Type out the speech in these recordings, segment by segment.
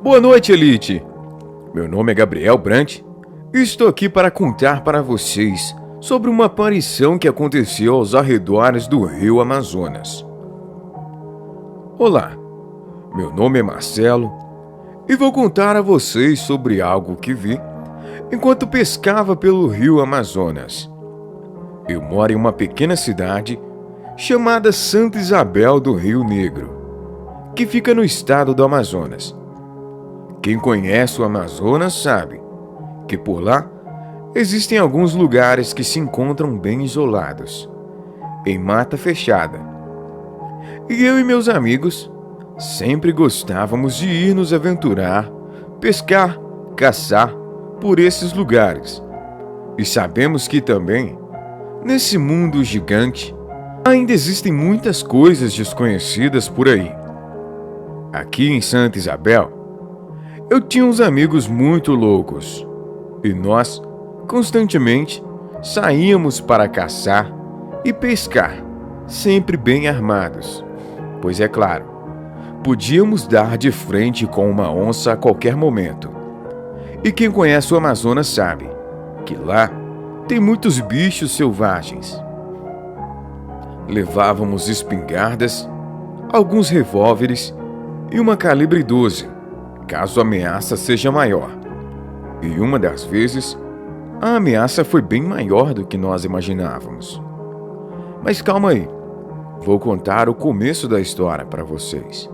Boa noite, Elite! Meu nome é Gabriel Brandt e estou aqui para contar para vocês sobre uma aparição que aconteceu aos arredores do rio Amazonas. Olá, meu nome é Marcelo e vou contar a vocês sobre algo que vi enquanto pescava pelo rio Amazonas. Eu moro em uma pequena cidade chamada Santa Isabel do Rio Negro, que fica no estado do Amazonas. Quem conhece o Amazonas sabe que por lá existem alguns lugares que se encontram bem isolados, em mata fechada. E eu e meus amigos sempre gostávamos de ir nos aventurar, pescar, caçar por esses lugares. E sabemos que também, nesse mundo gigante, ainda existem muitas coisas desconhecidas por aí. Aqui em Santa Isabel, eu tinha uns amigos muito loucos e nós, constantemente, saíamos para caçar e pescar, sempre bem armados, pois é claro, podíamos dar de frente com uma onça a qualquer momento. E quem conhece o Amazonas sabe que lá tem muitos bichos selvagens. Levávamos espingardas, alguns revólveres e uma calibre 12, caso a ameaça seja maior. E uma das vezes, a ameaça foi bem maior do que nós imaginávamos. Mas calma aí, vou contar o começo da história para vocês.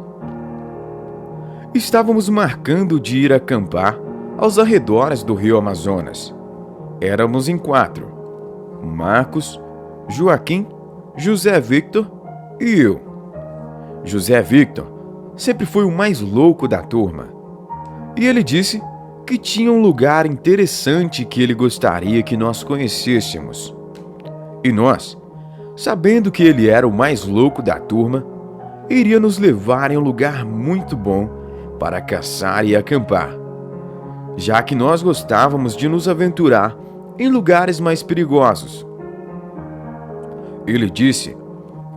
Estávamos marcando de ir acampar aos arredores do rio Amazonas. Éramos em 4: Marcos, Joaquim, José Victor e eu. José Victor sempre foi o mais louco da turma. E ele disse que tinha um lugar interessante que ele gostaria que nós conhecêssemos. E nós, sabendo que ele era o mais louco da turma, iria nos levar em um lugar muito bom para caçar e acampar, já que nós gostávamos de nos aventurar em lugares mais perigosos. Ele disse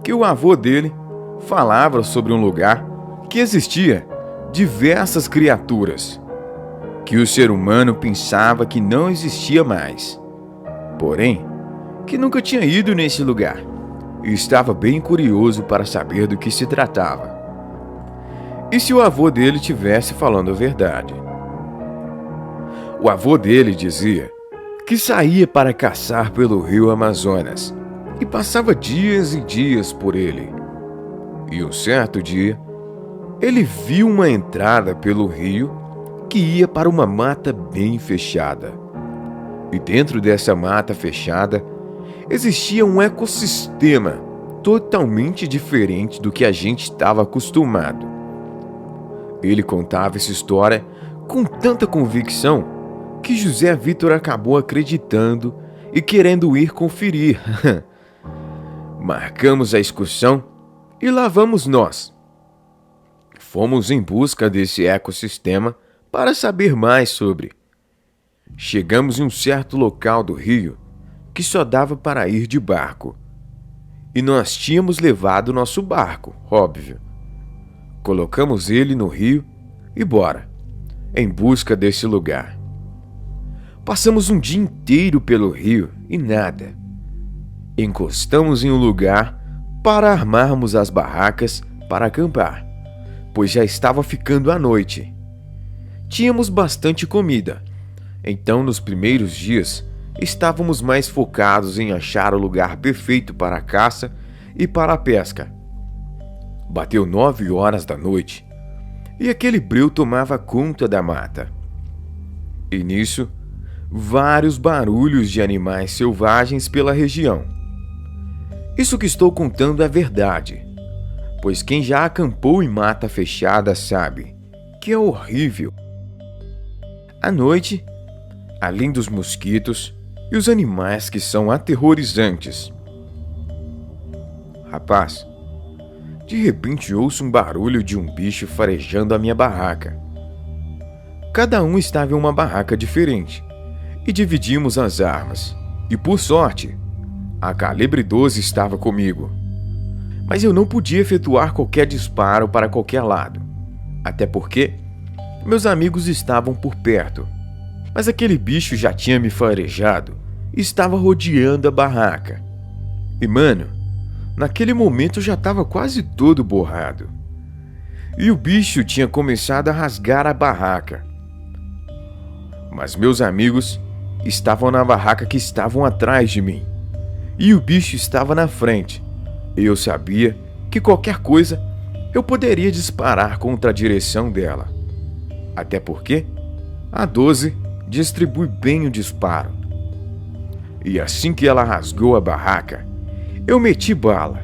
que o avô dele falava sobre um lugar que existia diversas criaturas, que o ser humano pensava que não existia mais, porém, que nunca tinha ido nesse lugar e estava bem curioso para saber do que se tratava. E se o avô dele tivesse falando a verdade? O avô dele dizia que saía para caçar pelo rio Amazonas e passava dias e dias por ele. E um certo dia, ele viu uma entrada pelo rio que ia para uma mata bem fechada. E dentro dessa mata fechada existia um ecossistema totalmente diferente do que a gente estava acostumado. Ele contava essa história com tanta convicção que José Victor acabou acreditando e querendo ir conferir. Marcamos a excursão e lá vamos nós. Fomos em busca desse ecossistema para saber mais sobre. Chegamos em um certo local do rio que só dava para ir de barco. E nós tínhamos levado nosso barco, óbvio. Colocamos ele no rio e bora, em busca desse lugar. Passamos um dia inteiro pelo rio e nada. Encostamos em um lugar para armarmos as barracas para acampar, pois já estava ficando a noite. Tínhamos bastante comida, então nos primeiros dias estávamos mais focados em achar o lugar perfeito para a caça e para a pesca. Bateu 9 horas da noite e aquele breu tomava conta da mata. E nisso, vários barulhos de animais selvagens pela região. Isso que estou contando é verdade, pois quem já acampou em mata fechada sabe que é horrível. À noite, além dos mosquitos e os animais que são aterrorizantes. Rapaz, de repente ouço um barulho de um bicho farejando a minha barraca. Cada um estava em uma barraca diferente e dividimos as armas. E por sorte, a calibre 12 estava comigo. Mas eu não podia efetuar qualquer disparo para qualquer lado, até porque Meus amigos estavam por perto, mas aquele bicho já tinha me farejado e estava rodeando a barraca. E mano, naquele momento eu já estava quase todo borrado. E o bicho tinha começado a rasgar a barraca. Mas meus amigos estavam na barraca que estavam atrás de mim. E o bicho estava na frente. E eu sabia que qualquer coisa eu poderia disparar contra a direção dela. Até porque a 12 distribui bem o disparo. E assim que ela rasgou a barraca, eu meti bala.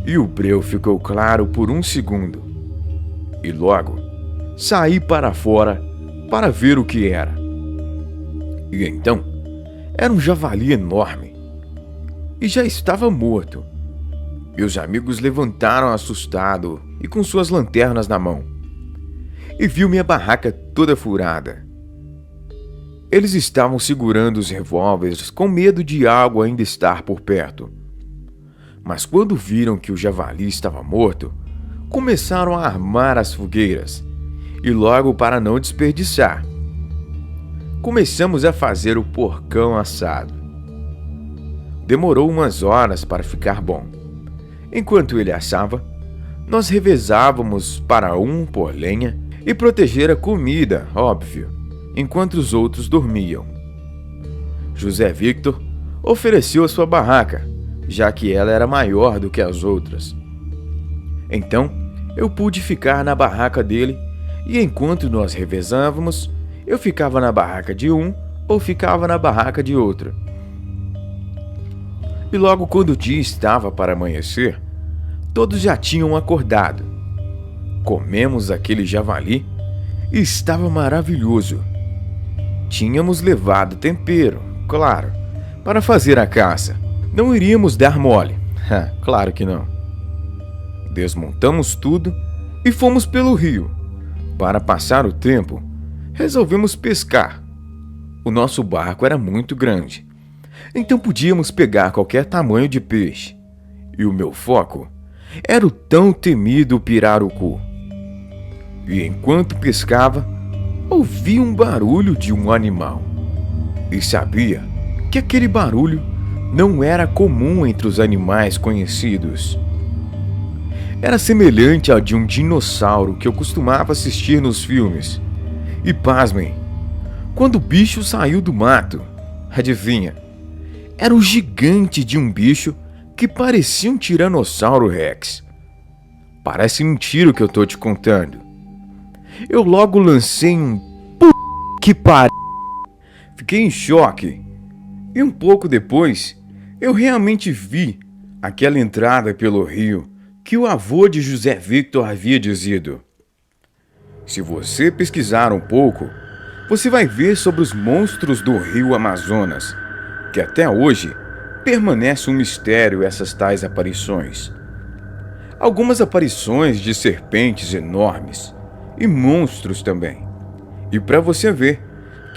E o breu ficou claro por um segundo. E logo saí para fora para ver o que era. E então, era um javali enorme. E já estava morto. Meus amigos levantaram assustado e com suas lanternas na mão. E viu minha barraca toda furada. Eles estavam segurando os revólveres com medo de algo ainda estar por perto. Mas quando viram que o javali estava morto, começaram a armar as fogueiras. E logo, para não desperdiçar, começamos a fazer o porcão assado. Demorou umas horas para ficar bom. Enquanto ele assava, nós revezávamos para um pôr lenha e proteger a comida, óbvio, enquanto os outros dormiam. José Victor ofereceu a sua barraca, já que ela era maior do que as outras. Então, eu pude ficar na barraca dele e enquanto nós revezávamos, eu ficava na barraca de um ou ficava na barraca de outro. E logo quando o dia estava para amanhecer, todos já tinham acordado. Comemos aquele javali e estava maravilhoso. Tínhamos levado tempero, claro, para fazer a caça. Não iríamos dar mole. Claro que não. Desmontamos tudo e fomos pelo rio. Para passar o tempo, resolvemos pescar. O nosso barco era muito grande, então podíamos pegar qualquer tamanho de peixe. E o meu foco era o tão temido pirarucu. E enquanto pescava, ouvi um barulho de um animal. E sabia que aquele barulho não era comum entre os animais conhecidos. Era semelhante ao de um dinossauro que eu costumava assistir nos filmes. E pasmem, quando o bicho saiu do mato, adivinha? Era o gigante de um bicho que parecia um Tiranossauro Rex. Parece mentira o que eu tô te contando. Eu logo lancei um que pariu. Fiquei em choque. E um pouco depois, eu realmente vi aquela entrada pelo rio que o avô de José Victor havia dizido. Se você pesquisar um pouco, você vai ver sobre os monstros do rio Amazonas, que até hoje permanece um mistério essas tais aparições. Algumas aparições de serpentes enormes e monstros também. E para você ver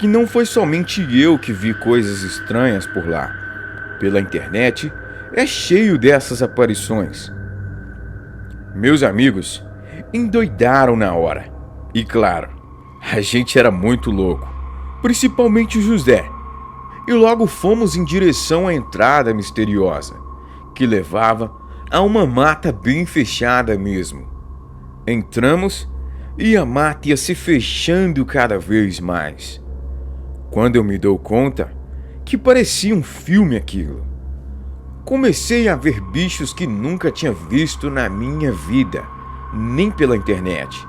que não foi somente eu que vi coisas estranhas por lá. Pela internet é cheio dessas aparições. Meus amigos endoidaram na hora. E claro, a gente era muito louco, principalmente o José. E logo fomos em direção à entrada misteriosa, que levava a uma mata bem fechada mesmo. Entramos e a mata ia se fechando cada vez mais. Quando eu me dou conta que parecia um filme aquilo, comecei a ver bichos que nunca tinha visto na minha vida, nem pela internet.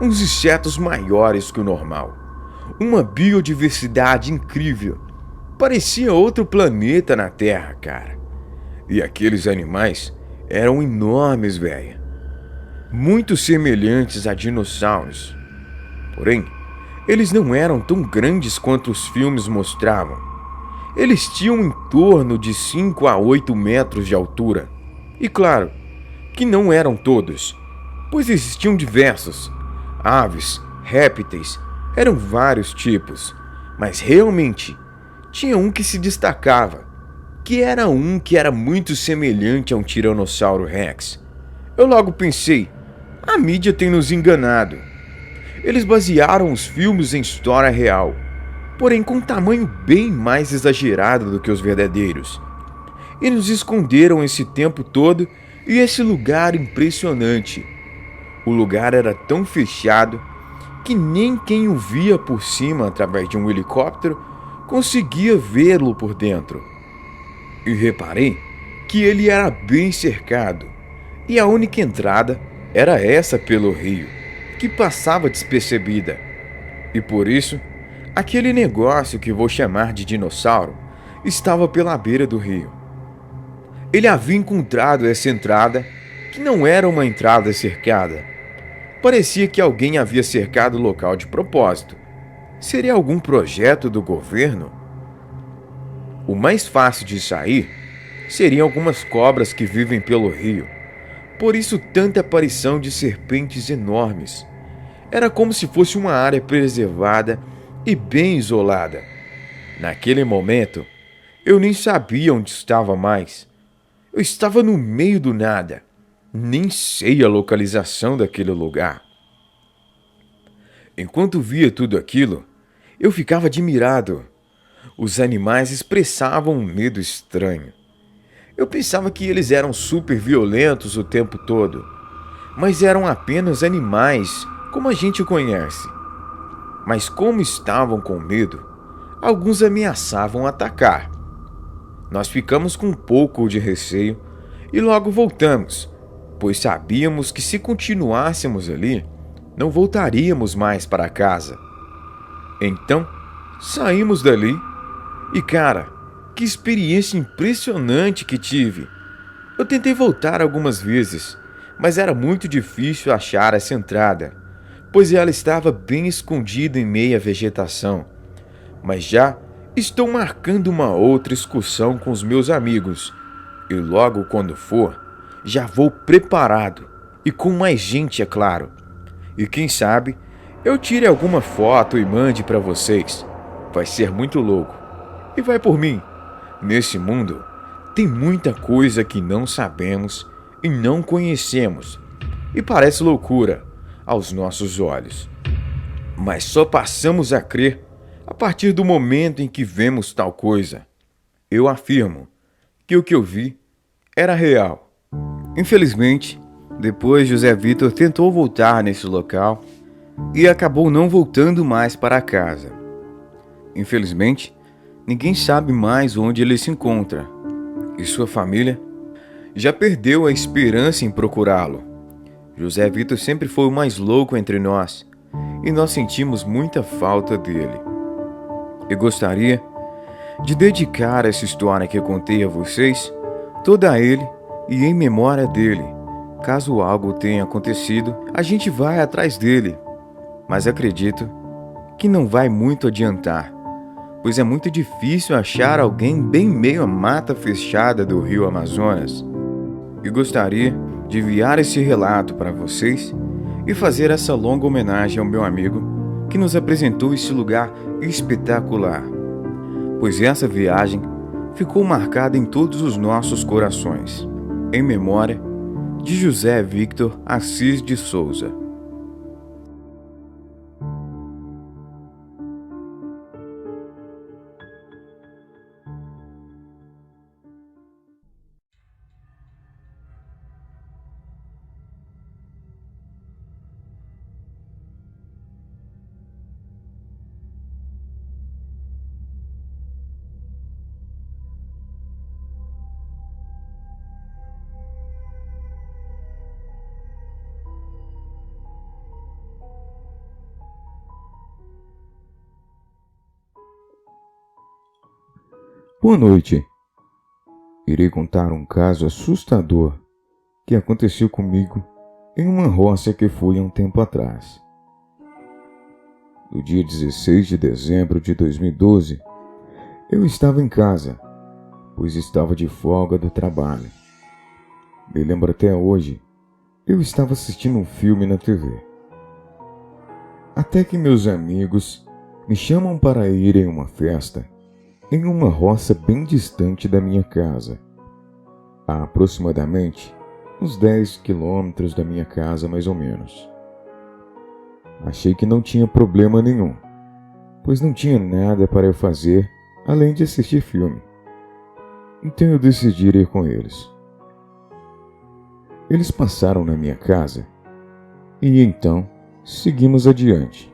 Uns insetos maiores que o normal, uma biodiversidade incrível. Parecia outro planeta na Terra, cara. E aqueles animais eram enormes, velho. Muito semelhantes a dinossauros. Porém, eles não eram tão grandes quanto os filmes mostravam. Eles tinham em torno de 5 a 8 metros de altura. E claro, que não eram todos, pois existiam diversos. Aves, répteis, eram vários tipos. Mas realmente, tinha um que se destacava, que era muito semelhante a um Tiranossauro Rex. Eu logo pensei, a mídia tem nos enganado. Eles basearam os filmes em história real, porém com um tamanho bem mais exagerado do que os verdadeiros. E nos esconderam esse tempo todo e esse lugar impressionante. O lugar era tão fechado que nem quem o via por cima através de um helicóptero conseguia vê-lo por dentro. E reparei que ele era bem cercado, e a única entrada era essa pelo rio, que passava despercebida. E por isso, aquele negócio que vou chamar de dinossauro estava pela beira do rio. Ele havia encontrado essa entrada, que não era uma entrada cercada. Parecia que alguém havia cercado o local de propósito. Seria algum projeto do governo? O mais fácil de sair seriam algumas cobras que vivem pelo rio. Por isso, tanta aparição de serpentes enormes. Era como se fosse uma área preservada e bem isolada. Naquele momento, eu nem sabia onde estava mais. Eu estava no meio do nada. Nem sei a localização daquele lugar. Enquanto via tudo aquilo, eu ficava admirado. Os animais expressavam um medo estranho. Eu pensava que eles eram super violentos o tempo todo, mas eram apenas animais, como a gente conhece. Mas como estavam com medo, alguns ameaçavam atacar. Nós ficamos com um pouco de receio e logo voltamos, pois sabíamos que se continuássemos ali, não voltaríamos mais para casa. Então, saímos dali e, cara, que experiência impressionante que tive! Eu tentei voltar algumas vezes, mas era muito difícil achar essa entrada, pois ela estava bem escondida em meia vegetação. Mas já estou marcando uma outra excursão com os meus amigos, e logo quando for, já vou preparado e com mais gente, é claro. E quem sabe eu tire alguma foto e mande para vocês. Vai ser muito louco. E vai por mim. Nesse mundo, tem muita coisa que não sabemos e não conhecemos, e parece loucura aos nossos olhos. Mas só passamos a crer a partir do momento em que vemos tal coisa. Eu afirmo que o que eu vi era real. Infelizmente, depois José Vitor tentou voltar nesse local e acabou não voltando mais para casa. Infelizmente, ninguém sabe mais onde ele se encontra, e sua família já perdeu a esperança em procurá-lo. José Vitor sempre foi o mais louco entre nós, e nós sentimos muita falta dele. Eu gostaria de dedicar essa história que eu contei a vocês, toda a ele e em memória dele. Caso algo tenha acontecido, a gente vai atrás dele, mas acredito que não vai muito adiantar, pois é muito difícil achar alguém bem meio à mata fechada do rio Amazonas. E gostaria de enviar esse relato para vocês e fazer essa longa homenagem ao meu amigo que nos apresentou esse lugar espetacular, pois essa viagem ficou marcada em todos os nossos corações, em memória de José Victor Assis de Souza. Boa noite. Irei contar um caso assustador que aconteceu comigo em uma roça que fui há um tempo atrás. No dia 16 de dezembro de 2012, eu estava em casa, pois estava de folga do trabalho. Me lembro até hoje, eu estava assistindo um filme na TV. Até que meus amigos me chamam para ir em uma festa em uma roça bem distante da minha casa, a aproximadamente uns 10 quilômetros da minha casa, mais ou menos. Achei que não tinha problema nenhum, pois não tinha nada para eu fazer além de assistir filme. Então eu decidi ir com eles. Eles passaram na minha casa e então seguimos adiante.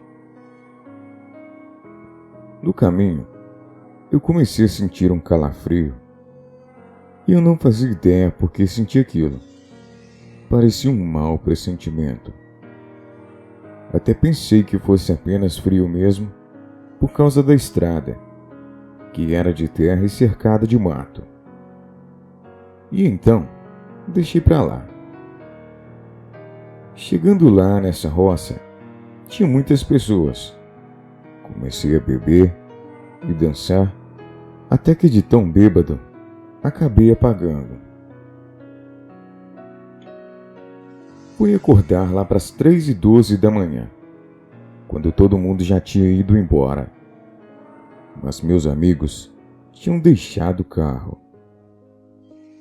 No caminho, eu comecei a sentir um calafrio e eu não fazia ideia por que senti aquilo. Parecia um mau pressentimento. Até pensei que fosse apenas frio mesmo por causa da estrada, que era de terra e cercada de mato. E então, deixei pra lá. Chegando lá nessa roça, tinha muitas pessoas. Comecei a beber e dançar, até que de tão bêbado, acabei apagando. Fui acordar lá para as 3h12 da manhã, quando todo mundo já tinha ido embora. Mas meus amigos tinham deixado o carro.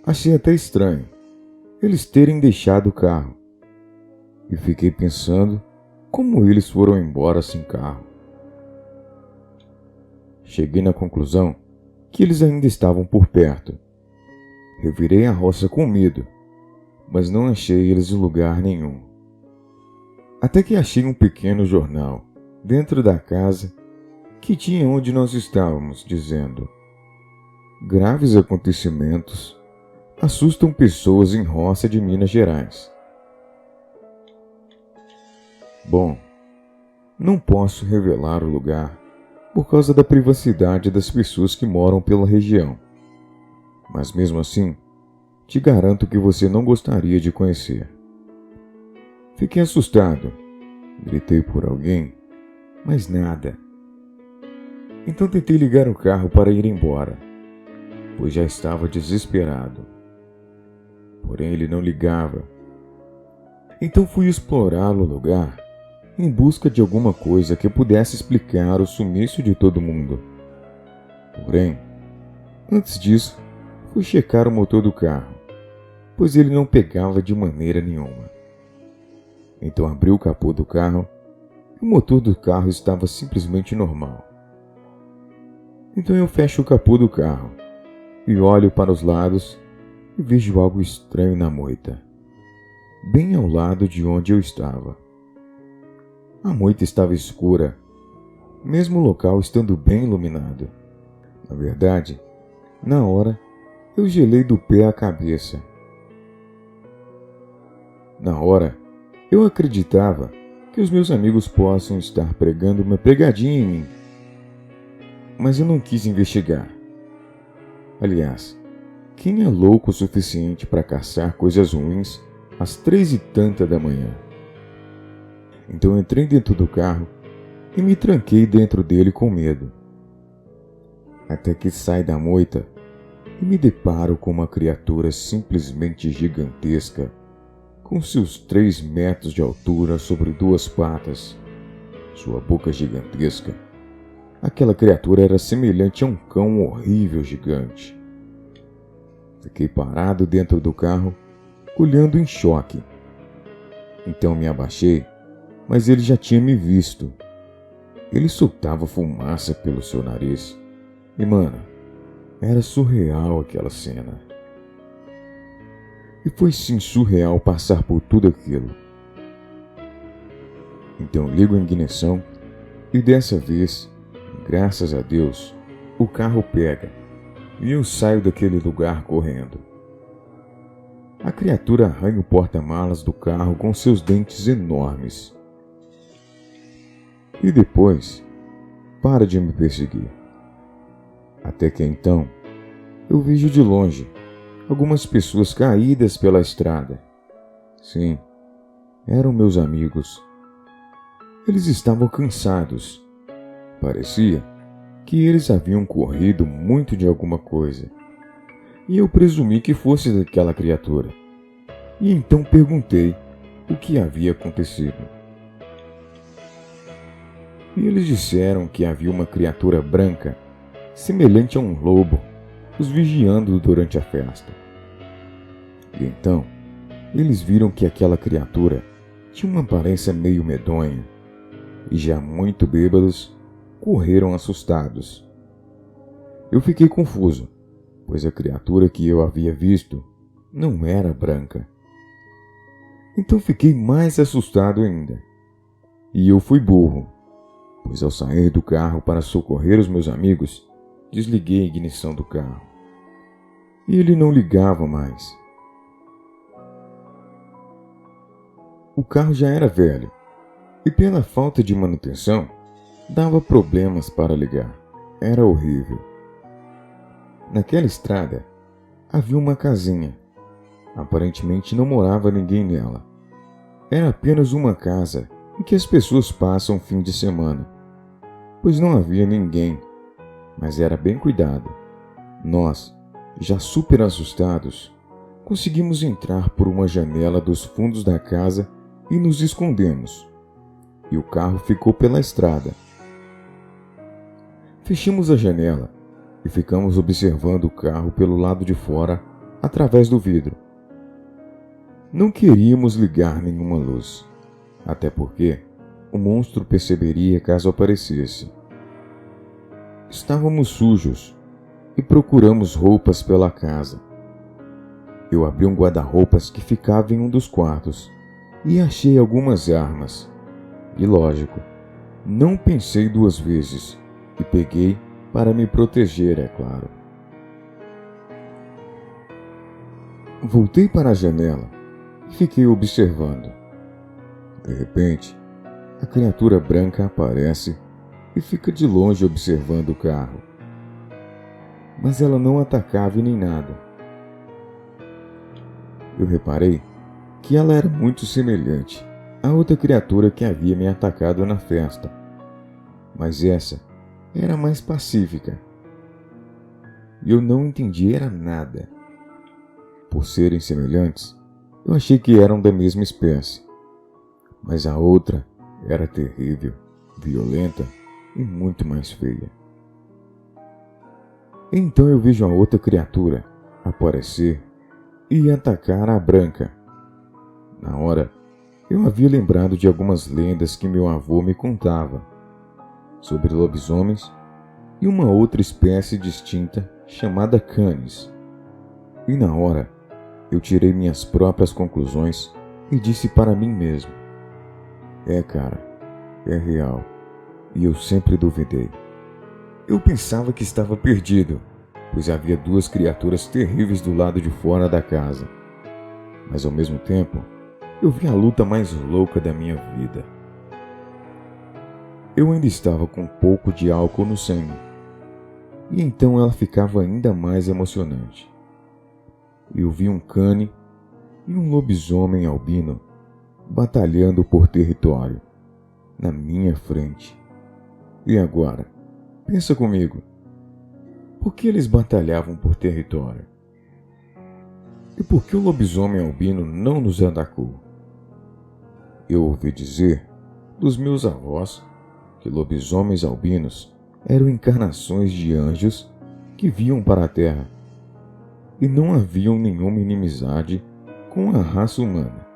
Achei até estranho eles terem deixado o carro. E fiquei pensando como eles foram embora sem carro. Cheguei na conclusão que eles ainda estavam por perto. Revirei a roça com medo, mas não achei eles em lugar nenhum. Até que achei um pequeno jornal dentro da casa que tinha onde nós estávamos, dizendo: graves acontecimentos assustam pessoas em roça de Minas Gerais. Bom, não posso revelar o lugar por causa da privacidade das pessoas que moram pela região. Mas mesmo assim, te garanto que você não gostaria de conhecer. Fiquei assustado. Gritei por alguém, mas nada. Então tentei ligar o carro para ir embora, pois já estava desesperado. Porém ele não ligava. Então fui explorar o lugar em busca de alguma coisa que pudesse explicar o sumiço de todo mundo. Porém, antes disso, fui checar o motor do carro, pois ele não pegava de maneira nenhuma. Então abri o capô do carro e o motor do carro estava simplesmente normal. Então eu fecho o capô do carro e olho para os lados e vejo algo estranho na moita, bem ao lado de onde eu estava. A moita estava escura, mesmo o local estando bem iluminado. Na verdade, na hora, eu gelei do pé à cabeça. Na hora, eu acreditava que os meus amigos possam estar pregando uma pegadinha em mim. Mas eu não quis investigar. Aliás, quem é louco o suficiente para caçar coisas ruins às 3h tanta da manhã? Então entrei dentro do carro e me tranquei dentro dele com medo. Até que saio da moita e me deparo com uma criatura simplesmente gigantesca, com seus 3 metros de altura sobre 2 patas, sua boca gigantesca. Aquela criatura era semelhante a um cão horrível gigante. Fiquei parado dentro do carro, olhando em choque. Então me abaixei, mas ele já tinha me visto. Ele soltava fumaça pelo seu nariz. E, mano, era surreal aquela cena. E foi sim surreal passar por tudo aquilo. Então ligo a ignição e dessa vez, graças a Deus, o carro pega e eu saio daquele lugar correndo. A criatura arranha o porta-malas do carro com seus dentes enormes. E depois, para de me perseguir. Até que então, eu vejo de longe algumas pessoas caídas pela estrada. Sim, eram meus amigos. Eles estavam cansados. Parecia que eles haviam corrido muito de alguma coisa. E eu presumi que fosse daquela criatura. E então perguntei o que havia acontecido. E eles disseram que havia uma criatura branca, semelhante a um lobo, os vigiando durante a festa. E então, eles viram que aquela criatura tinha uma aparência meio medonha, e já muito bêbados, correram assustados. Eu fiquei confuso, pois a criatura que eu havia visto não era branca. Então fiquei mais assustado ainda. E eu fui burro, pois ao sair do carro para socorrer os meus amigos, desliguei a ignição do carro. E ele não ligava mais. O carro já era velho, e pela falta de manutenção, dava problemas para ligar. Era horrível. Naquela estrada, havia uma casinha. Aparentemente não morava ninguém nela. Era apenas uma casa em que as pessoas passam fim de semana, pois não havia ninguém, mas era bem cuidado. Nós, já super assustados, conseguimos entrar por uma janela dos fundos da casa e nos escondemos. E o carro ficou pela estrada. Fechamos a janela e ficamos observando o carro pelo lado de fora, através do vidro. Não queríamos ligar nenhuma luz, até porque o monstro perceberia caso aparecesse. Estávamos sujos e procuramos roupas pela casa. Eu abri um guarda-roupas que ficava em um dos quartos e achei algumas armas. E lógico, não pensei duas vezes e peguei para me proteger, é claro. Voltei para a janela e fiquei observando. De repente, a criatura branca aparece e fica de longe observando o carro. Mas ela não atacava e nem nada. Eu reparei que ela era muito semelhante à outra criatura que havia me atacado na festa, mas essa era mais pacífica. E eu não entendi era nada. Por serem semelhantes, eu achei que eram da mesma espécie, mas a outra era terrível, violenta e muito mais feia. Então eu vejo a outra criatura aparecer e atacar a branca. Na hora, eu havia lembrado de algumas lendas que meu avô me contava sobre lobisomens e uma outra espécie distinta chamada canis. E na hora, eu tirei minhas próprias conclusões e disse para mim mesmo: cara, é real. E eu sempre duvidei. Eu pensava que estava perdido, pois havia duas criaturas terríveis do lado de fora da casa. Mas ao mesmo tempo, eu vi a luta mais louca da minha vida. Eu ainda estava com um pouco de álcool no sangue, e então ela ficava ainda mais emocionante. Eu vi um cane e um lobisomem albino batalhando por território, na minha frente. E agora, pensa comigo, por que eles batalhavam por território? E por que o lobisomem albino não nos atacou? Eu ouvi dizer dos meus avós que lobisomens albinos eram encarnações de anjos que vinham para a Terra e não haviam nenhuma inimizade com a raça humana.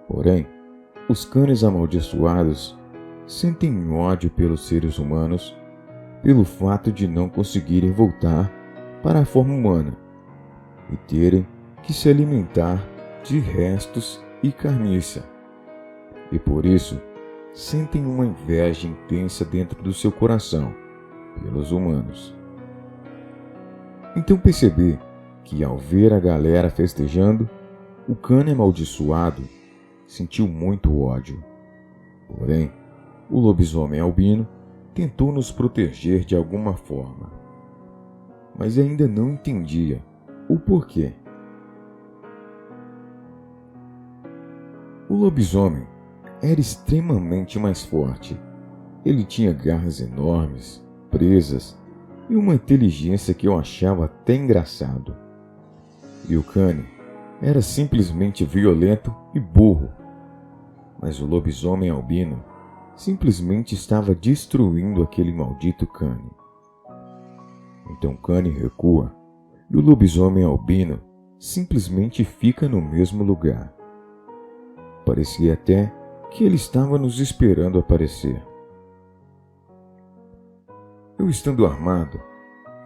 Porém, os canes amaldiçoados sentem ódio pelos seres humanos pelo fato de não conseguirem voltar para a forma humana e terem que se alimentar de restos e carniça. E por isso, sentem uma inveja intensa dentro do seu coração pelos humanos. Então percebi que ao ver a galera festejando, o cane amaldiçoado sentiu muito ódio. Porém, o lobisomem albino tentou nos proteger de alguma forma, mas ainda não entendia o porquê. O lobisomem era extremamente mais forte. Ele tinha garras enormes, presas e uma inteligência que eu achava até engraçado. E o cane era simplesmente violento e burro. Mas o lobisomem albino simplesmente estava destruindo aquele maldito cane. Então Cane recua e o lobisomem albino simplesmente fica no mesmo lugar. Parecia até que ele estava nos esperando aparecer. Eu, estando armado,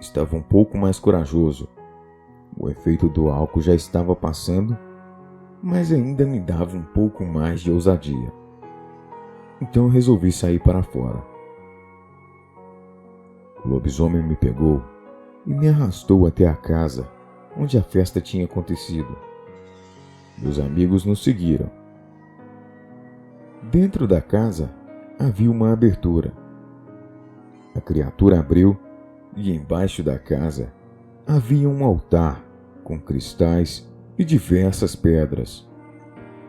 estava um pouco mais corajoso. O efeito do álcool já estava passando, mas ainda me dava um pouco mais de ousadia. Então eu resolvi sair para fora. O lobisomem me pegou e me arrastou até a casa onde a festa tinha acontecido. Meus amigos nos seguiram. Dentro da casa havia uma abertura. A criatura abriu e embaixo da casa havia um altar com cristais e diversas pedras.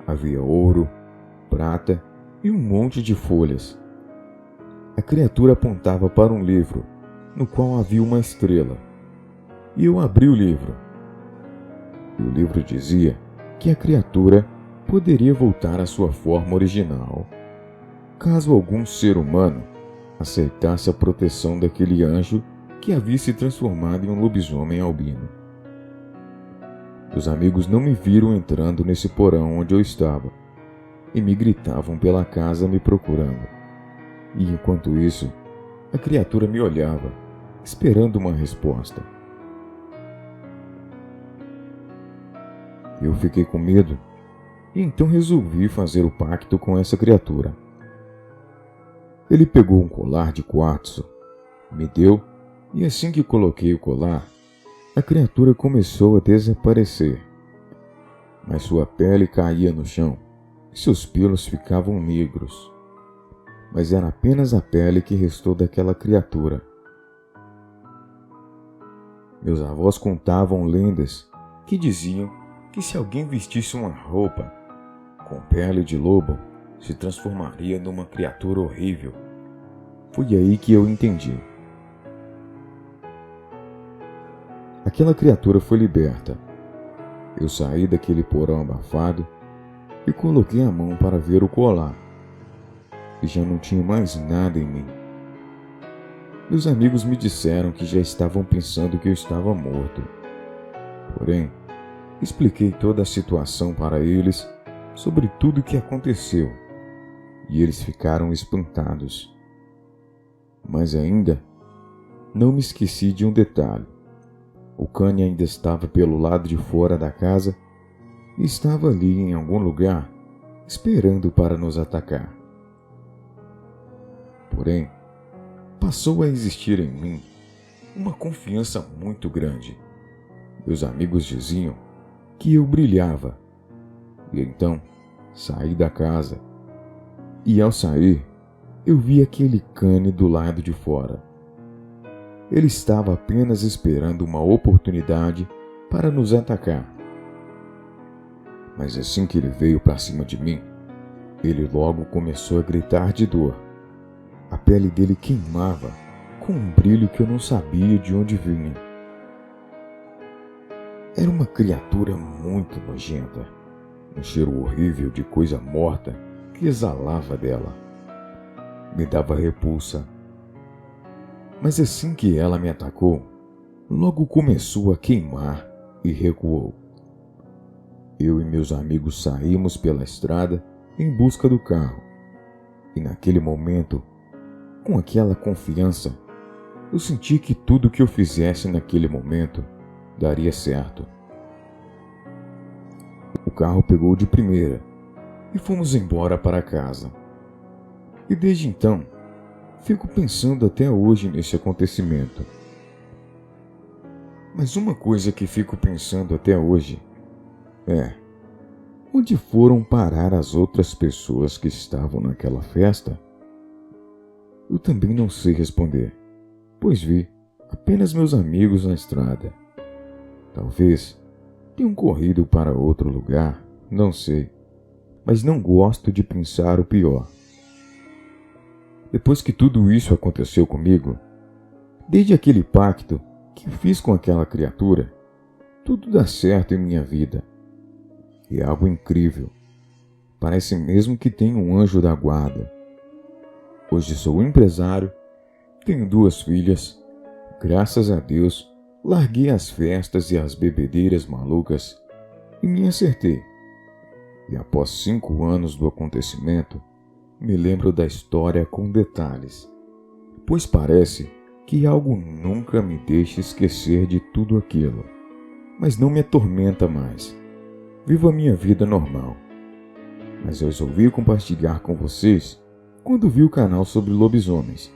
Havia ouro, prata e um monte de folhas. A criatura apontava para um livro, no qual havia uma estrela. E eu abri o livro. E o livro dizia que a criatura poderia voltar à sua forma original, caso algum ser humano aceitasse a proteção daquele anjo que havia se transformado em um lobisomem albino. Meus amigos não me viram entrando nesse porão onde eu estava e me gritavam pela casa me procurando. E enquanto isso, a criatura me olhava, esperando uma resposta. Eu fiquei com medo e então resolvi fazer o pacto com essa criatura. Ele pegou um colar de quartzo, me deu, e assim que coloquei o colar, a criatura começou a desaparecer. Mas sua pele caía no chão e seus pelos ficavam negros. Mas era apenas a pele que restou daquela criatura. Meus avós contavam lendas que diziam que se alguém vestisse uma roupa com pele de lobo, se transformaria numa criatura horrível. Foi aí que eu entendi. Aquela criatura foi liberta. Eu saí daquele porão abafado e coloquei a mão para ver o colar. E já não tinha mais nada em mim. Meus amigos me disseram que já estavam pensando que eu estava morto. Porém, expliquei toda a situação para eles sobre tudo o que aconteceu, e eles ficaram espantados. Mas ainda não me esqueci de um detalhe. O Cane ainda estava pelo lado de fora da casa e estava ali em algum lugar esperando para nos atacar. Porém, passou a existir em mim uma confiança muito grande. Meus amigos diziam que eu brilhava. E então saí da casa. E ao sair, eu vi aquele Cane do lado de fora. Ele estava apenas esperando uma oportunidade para nos atacar. Mas assim que ele veio para cima de mim, ele logo começou a gritar de dor. A pele dele queimava com um brilho que eu não sabia de onde vinha. Era uma criatura muito nojenta, um cheiro horrível de coisa morta que exalava dela. Me dava repulsa. Mas assim que ela me atacou, logo começou a queimar e recuou. Eu e meus amigos saímos pela estrada em busca do carro. E naquele momento, com aquela confiança, eu senti que tudo que eu fizesse naquele momento daria certo. O carro pegou de primeira e fomos embora para casa. E desde então, fico pensando até hoje nesse acontecimento. Mas uma coisa que fico pensando até hoje é: onde foram parar as outras pessoas que estavam naquela festa? Eu também não sei responder, pois vi apenas meus amigos na estrada. Talvez tenham corrido para outro lugar, não sei, mas não gosto de pensar o pior. Depois que tudo isso aconteceu comigo, desde aquele pacto que fiz com aquela criatura, tudo dá certo em minha vida. É algo incrível. Parece mesmo que tenho um anjo da guarda. Hoje sou empresário, tenho 2 filhas. Graças a Deus, larguei as festas e as bebedeiras malucas e me acertei. E após 5 anos do acontecimento, me lembro da história com detalhes, pois parece que algo nunca me deixa esquecer de tudo aquilo, mas não me atormenta mais. Vivo a minha vida normal. Mas eu resolvi compartilhar com vocês quando vi o canal sobre lobisomens.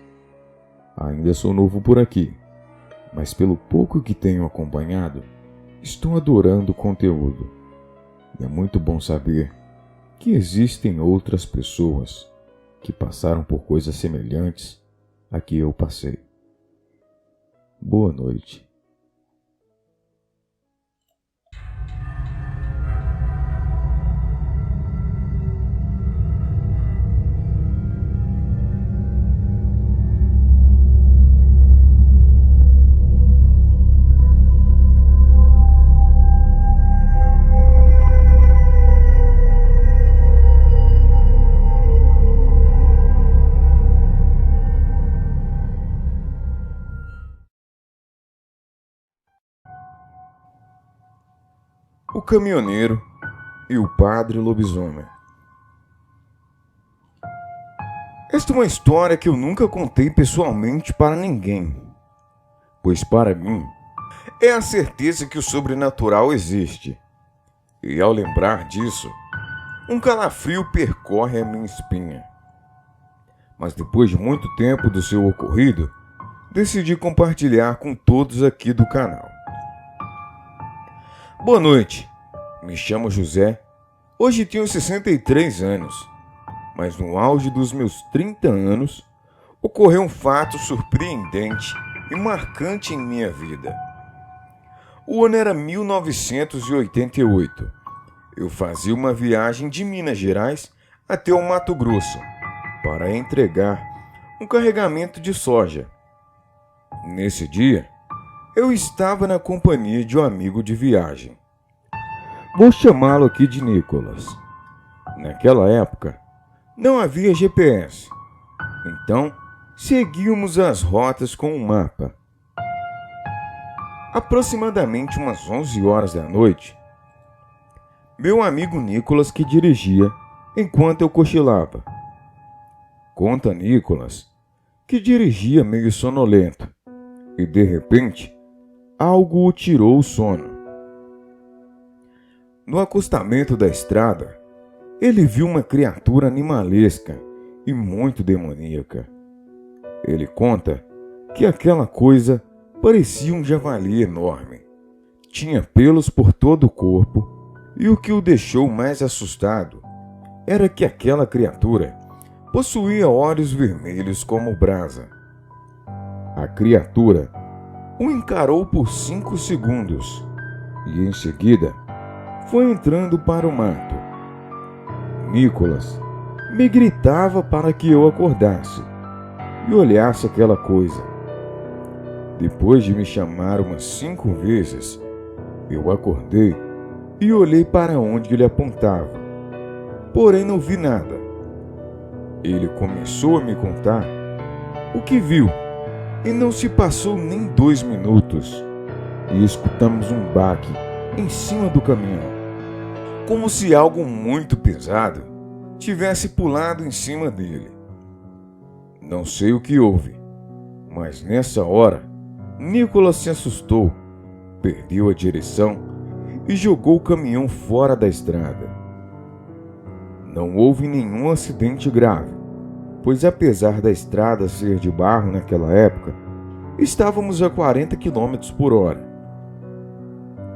Ainda sou novo por aqui, mas pelo pouco que tenho acompanhado, estou adorando o conteúdo. E é muito bom saber que existem outras pessoas que passaram por coisas semelhantes a que eu passei. Boa noite. O caminhoneiro e o padre lobisomem. Esta é uma história que eu nunca contei pessoalmente para ninguém, pois para mim é a certeza que o sobrenatural existe. E ao lembrar disso, um calafrio percorre a minha espinha. Mas depois de muito tempo do seu ocorrido, decidi compartilhar com todos aqui do canal. Boa noite, me chamo José, hoje tenho 63 anos, mas no auge dos meus 30 anos, ocorreu um fato surpreendente e marcante em minha vida. O ano era 1988, eu fazia uma viagem de Minas Gerais até o Mato Grosso para entregar um carregamento de soja. Nesse dia, eu estava na companhia de um amigo de viagem. Vou chamá-lo aqui de Nicolas. Naquela época, não havia GPS, então seguíamos as rotas com um mapa. Aproximadamente umas 11 horas da noite, meu amigo Nicolas que dirigia enquanto eu cochilava. Conta Nicolas que dirigia meio sonolento e de repente algo o tirou o sono. No acostamento da estrada, ele viu uma criatura animalesca e muito demoníaca. Ele conta que aquela coisa parecia um javali enorme. Tinha pelos por todo o corpo e o que o deixou mais assustado era que aquela criatura possuía olhos vermelhos como brasa. A criatura o encarou por 5 segundos e em seguida foi entrando para o mato. Nicolas me gritava para que eu acordasse e olhasse aquela coisa. Depois de me chamar umas 5 vezes, eu acordei e olhei para onde ele apontava, porém não vi nada. Ele começou a me contar o que viu e não se passou nem 2 minutos e escutamos um baque em cima do caminhão, como se algo muito pesado tivesse pulado em cima dele. Não sei o que houve, mas nessa hora, Nicolas se assustou, perdeu a direção e jogou o caminhão fora da estrada. Não houve nenhum acidente grave, pois apesar da estrada ser de barro naquela época, estávamos a 40 km por hora.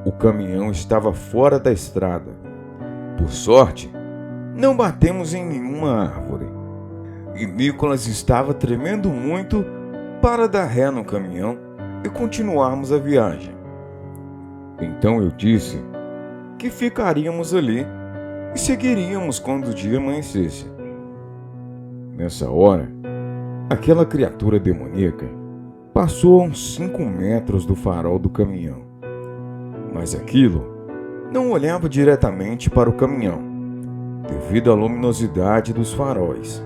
O caminhão estava fora da estrada. Por sorte, não batemos em nenhuma árvore. E Nicolas estava tremendo muito para dar ré no caminhão e continuarmos a viagem. Então eu disse que ficaríamos ali e seguiríamos quando o dia amanhecesse. Nessa hora, aquela criatura demoníaca passou a uns 5 metros do farol do caminhão. Mas aquilo não olhava diretamente para o caminhão, devido à luminosidade dos faróis.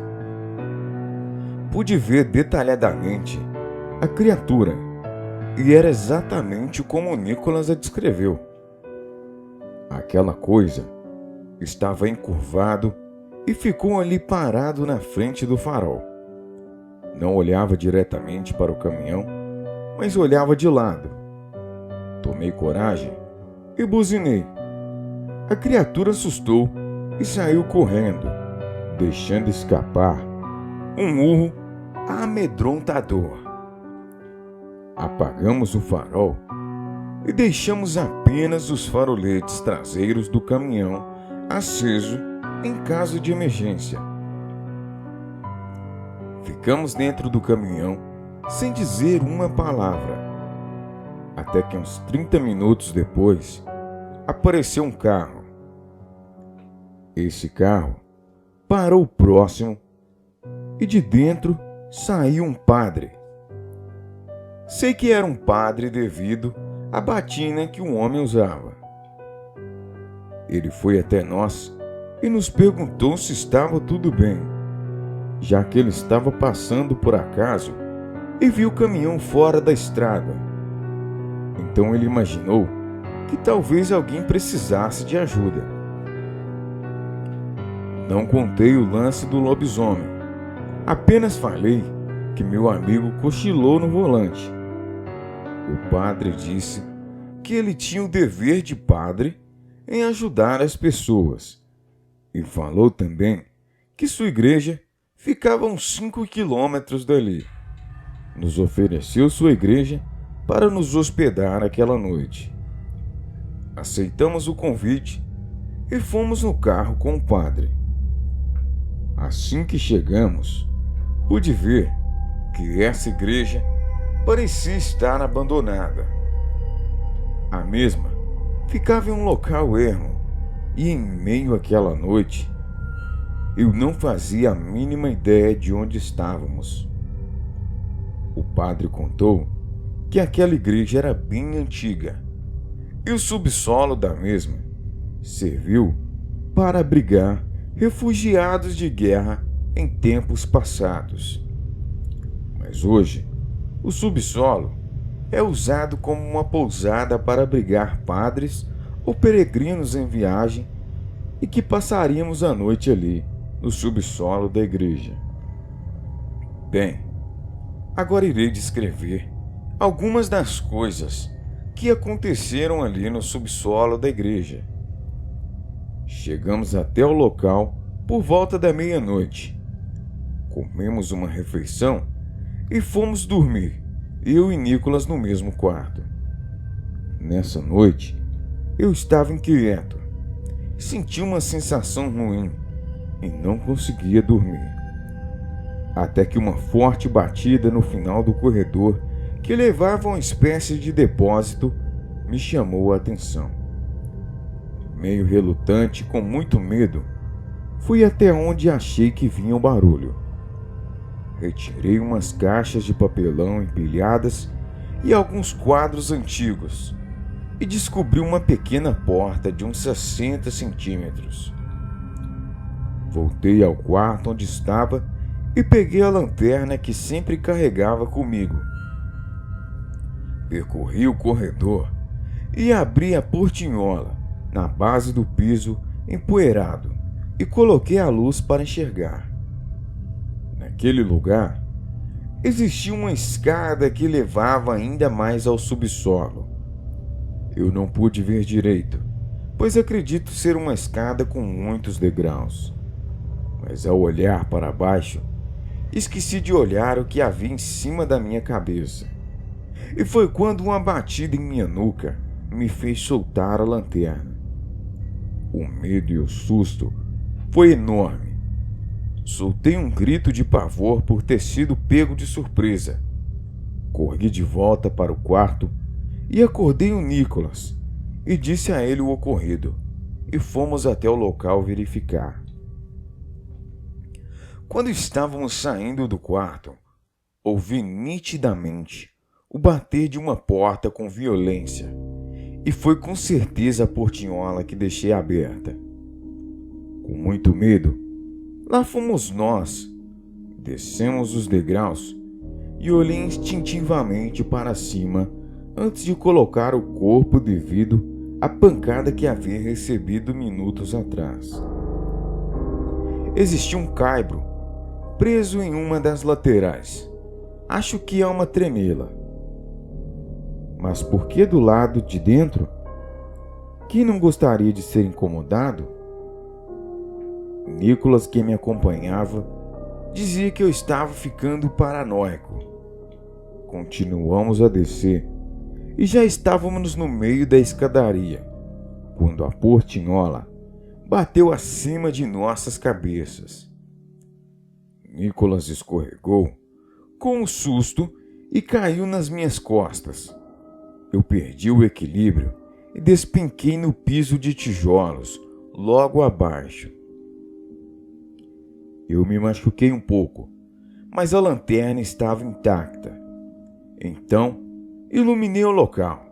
Pude ver detalhadamente a criatura, e era exatamente como Nicolas a descreveu. Aquela coisa estava encurvado e ficou ali parado na frente do farol. Não olhava diretamente para o caminhão mas olhava de lado. Tomei coragem e buzinei. A criatura assustou e saiu correndo, deixando escapar um urro amedrontador. Apagamos o farol e deixamos apenas os faroletes traseiros do caminhão aceso em caso de emergência. Ficamos dentro do caminhão sem dizer uma palavra, até que uns 30 minutos depois apareceu um carro. Esse carro parou próximo e de dentro saiu um padre. Sei que era um padre devido à batina que o homem usava. Ele foi até nós e nos perguntou se estava tudo bem, já que ele estava passando por acaso e viu o caminhão fora da estrada. Então ele imaginou que talvez alguém precisasse de ajuda. Não contei o lance do lobisomem, apenas falei que meu amigo cochilou no volante. O padre disse que ele tinha o dever de padre em ajudar as pessoas e falou também que sua igreja ficava a uns 5 quilômetros dali. Nos ofereceu sua igreja para nos hospedar aquela noite. Aceitamos o convite e fomos no carro com o padre. Assim que chegamos, pude ver que essa igreja parecia estar abandonada. A mesma ficava em um local ermo e em meio àquela noite eu não fazia a mínima ideia de onde estávamos. O padre contou que aquela igreja era bem antiga e o subsolo da mesma serviu para abrigar refugiados de guerra em tempos passados. Mas hoje, o subsolo é usado como uma pousada para abrigar padres ou peregrinos em viagem e que passaríamos a noite ali, no subsolo da igreja. Bem, agora irei descrever algumas das coisas que aconteceram ali no subsolo da igreja. Chegamos até o local por volta da meia-noite. Comemos uma refeição e fomos dormir, eu e Nicolas no mesmo quarto. Nessa noite, eu estava inquieto. Senti uma sensação ruim e não conseguia dormir. Até que uma forte batida no final do corredor que levava a uma espécie de depósito me chamou a atenção. Meio relutante, com muito medo, fui até onde achei que vinha o barulho. Retirei umas caixas de papelão empilhadas e alguns quadros antigos e descobri uma pequena porta de uns 60 centímetros. Voltei ao quarto onde estava e peguei a lanterna que sempre carregava comigo. Percorri o corredor e abri a portinhola na base do piso empoeirado e coloquei a luz para enxergar. Naquele lugar, existia uma escada que levava ainda mais ao subsolo. Eu não pude ver direito, pois acredito ser uma escada com muitos degraus. Mas ao olhar para baixo, esqueci de olhar o que havia em cima da minha cabeça. E foi quando uma batida em minha nuca me fez soltar a lanterna. O medo e o susto foi enorme. Soltei um grito de pavor por ter sido pego de surpresa. Corri de volta para o quarto e acordei o Nicolas e disse a ele o ocorrido, e fomos até o local verificar. Quando estávamos saindo do quarto, ouvi nitidamente o bater de uma porta com violência, e foi com certeza a portinhola que deixei aberta. Com muito medo, lá fomos nós. Descemos os degraus e olhei instintivamente para cima antes de colocar o corpo devido à pancada que havia recebido minutos atrás. Existia um caibro preso em uma das laterais. Acho que é uma tremela. Mas por que do lado de dentro? Quem não gostaria de ser incomodado? Nicholas, que me acompanhava, dizia que eu estava ficando paranoico. Continuamos a descer e já estávamos no meio da escadaria, quando a portinhola bateu acima de nossas cabeças. Nicholas escorregou com um susto e caiu nas minhas costas. Eu perdi o equilíbrio e despenquei no piso de tijolos, logo abaixo. Eu me machuquei um pouco, mas a lanterna estava intacta. Então, iluminei o local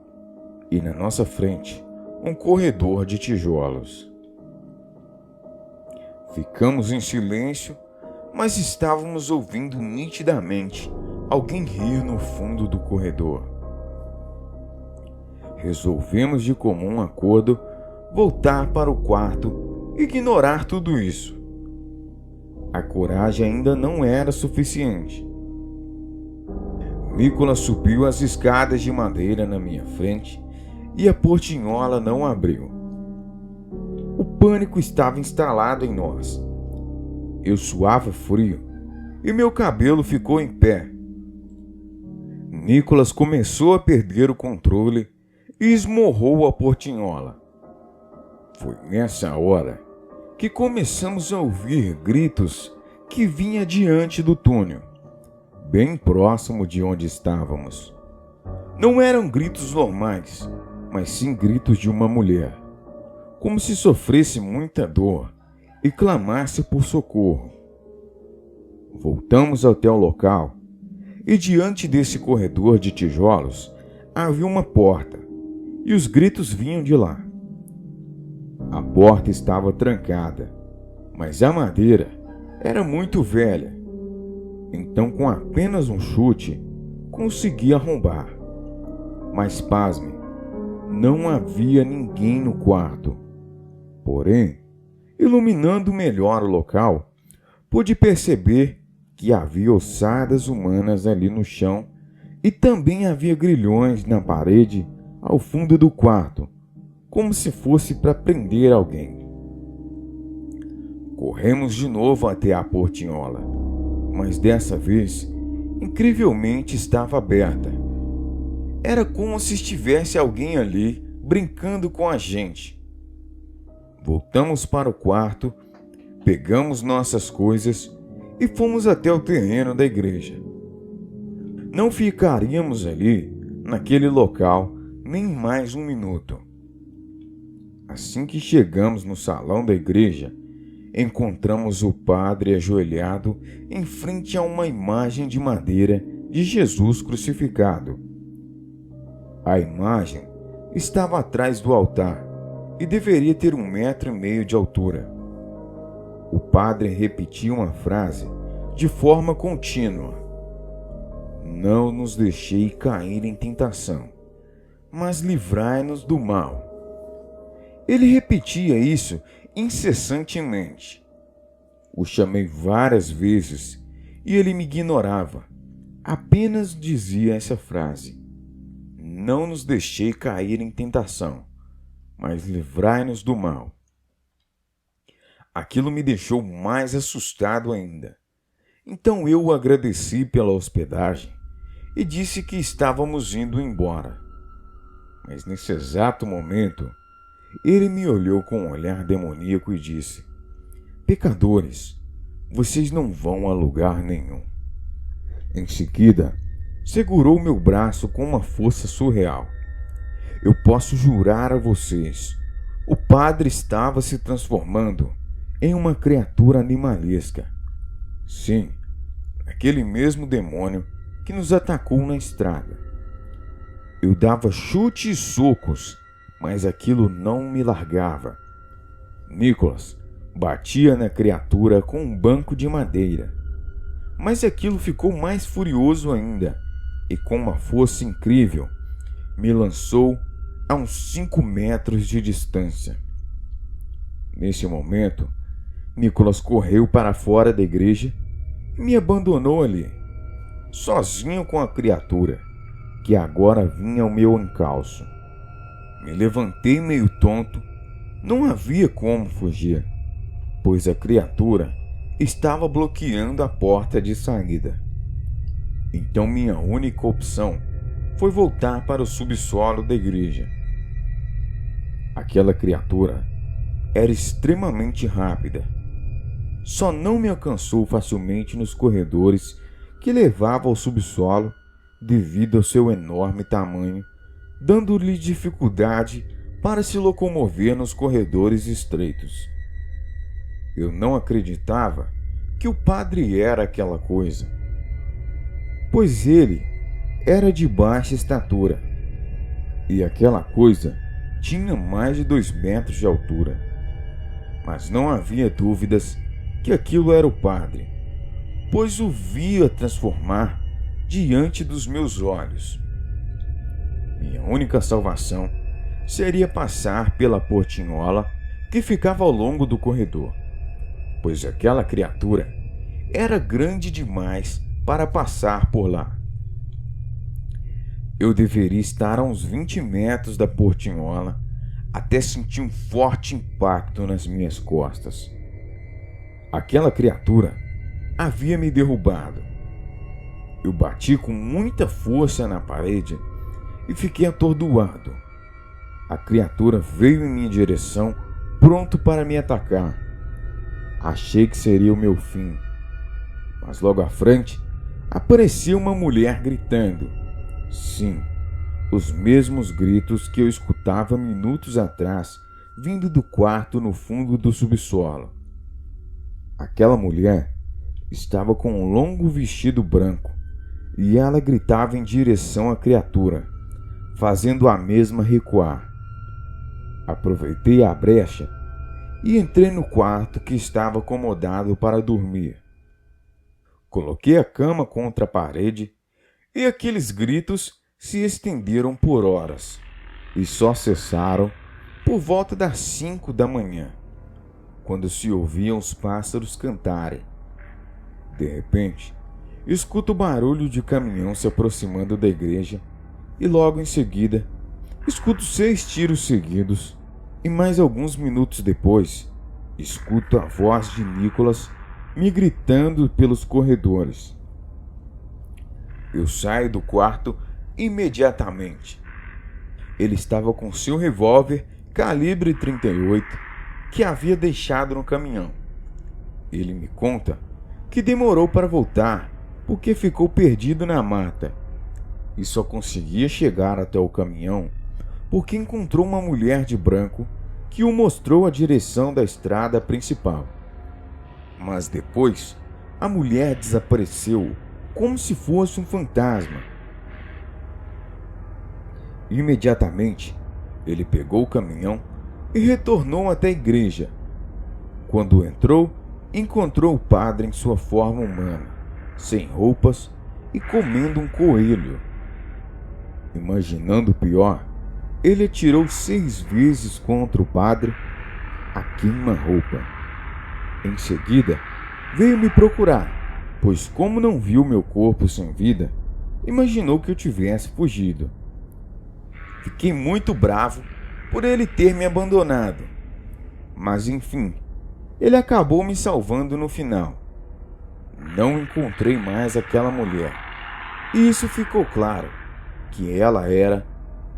e na nossa frente, um corredor de tijolos. Ficamos em silêncio, mas estávamos ouvindo nitidamente alguém rir no fundo do corredor. Resolvemos de comum acordo voltar para o quarto e ignorar tudo isso. A coragem ainda não era suficiente. Nicholas subiu as escadas de madeira na minha frente e a portinhola não abriu. O pânico estava instalado em nós. Eu suava frio e meu cabelo ficou em pé. Nicholas começou a perder o controle e esmurrou a portinhola. Foi nessa hora que começamos a ouvir gritos que vinham diante do túnel, bem próximo de onde estávamos. Não eram gritos normais, mas sim gritos de uma mulher, como se sofresse muita dor e clamasse por socorro. Voltamos até o local e diante desse corredor de tijolos havia uma porta e os gritos vinham de lá. A porta estava trancada, mas a madeira era muito velha. Então, com apenas um chute, consegui arrombar. Mas pasme, não havia ninguém no quarto. Porém, iluminando melhor o local, pude perceber que havia ossadas humanas ali no chão e também havia grilhões na parede ao fundo do quarto, como se fosse para prender alguém. Corremos de novo até a portinhola, mas dessa vez, incrivelmente, estava aberta. Era como se estivesse alguém ali brincando com a gente. Voltamos para o quarto, pegamos nossas coisas e fomos até o terreno da igreja. Não ficaríamos ali, naquele local, nem mais um minuto. Assim que chegamos no salão da igreja, encontramos o padre ajoelhado em frente a uma imagem de madeira de Jesus crucificado. A imagem estava atrás do altar e deveria ter 1,5 metro de altura. O padre repetia uma frase de forma contínua: "Não nos deixei cair em tentação, mas livrai-nos do mal." Ele repetia isso incessantemente. O chamei várias vezes e ele me ignorava. Apenas dizia essa frase: "Não nos deixei cair em tentação, mas livrai-nos do mal." Aquilo me deixou mais assustado ainda. Então eu o agradeci pela hospedagem e disse que estávamos indo embora. Mas nesse exato momento, ele me olhou com um olhar demoníaco e disse: "Pecadores, vocês não vão a lugar nenhum." Em seguida, segurou meu braço com uma força surreal. Eu posso jurar a vocês, o padre estava se transformando em uma criatura animalesca. Sim, aquele mesmo demônio que nos atacou na estrada. Eu dava chutes e socos, mas aquilo não me largava. Nicholas batia na criatura com um banco de madeira, mas aquilo ficou mais furioso ainda e, com uma força incrível, me lançou a uns 5 metros de distância. Nesse momento, Nicholas correu para fora da igreja e me abandonou ali, sozinho com a criatura, que agora vinha ao meu encalço. Me levantei meio tonto. Não havia como fugir, pois a criatura estava bloqueando a porta de saída. Então minha única opção foi voltar para o subsolo da igreja. Aquela criatura era extremamente rápida. Só não me alcançou facilmente nos corredores que levavam ao subsolo devido ao seu enorme tamanho, dando-lhe dificuldade para se locomover nos corredores estreitos. Eu não acreditava que o padre era aquela coisa, pois ele era de baixa estatura e aquela coisa tinha mais de 2 metros de altura. Mas não havia dúvidas que aquilo era o padre, pois o via transformar diante dos meus olhos. Minha única salvação seria passar pela portinhola que ficava ao longo do corredor, pois aquela criatura era grande demais para passar por lá. Eu deveria estar a uns 20 metros da portinhola até sentir um forte impacto nas minhas costas. Aquela criatura havia me derrubado. Eu bati com muita força na parede e fiquei atordoado. A criatura veio em minha direção, pronto para me atacar. Achei que seria o meu fim, mas logo à frente apareceu uma mulher gritando. Sim, os mesmos gritos que eu escutava minutos atrás, vindo do quarto no fundo do subsolo. Aquela mulher estava com um longo vestido branco e ela gritava em direção à criatura, fazendo a mesma recuar. Aproveitei a brecha e entrei no quarto que estava acomodado para dormir. Coloquei a cama contra a parede e aqueles gritos se estenderam por horas e só cessaram por volta das 5 da manhã, quando se ouviam os pássaros cantarem. De repente, escuto o barulho de caminhão se aproximando da igreja e logo em seguida escuto 6 tiros seguidos e mais alguns minutos depois escuto a voz de Nicholas me gritando pelos corredores. Eu saio do quarto imediatamente. Ele estava com seu revólver calibre 38 que havia deixado no caminhão. Ele me conta que demorou para voltar porque ficou perdido na mata e só conseguia chegar até o caminhão porque encontrou uma mulher de branco que o mostrou a direção da estrada principal. Mas depois, a mulher desapareceu como se fosse um fantasma. Imediatamente, ele pegou o caminhão e retornou até a igreja. Quando entrou, encontrou o padre em sua forma humana, sem roupas e comendo um coelho. Imaginando o pior, ele atirou 6 vezes contra o padre a queima-roupa. Em seguida, veio me procurar, pois como não viu meu corpo sem vida, imaginou que eu tivesse fugido. Fiquei muito bravo por ele ter me abandonado, mas enfim, ele acabou me salvando no final. Não encontrei mais aquela mulher, e isso ficou claro, que ela era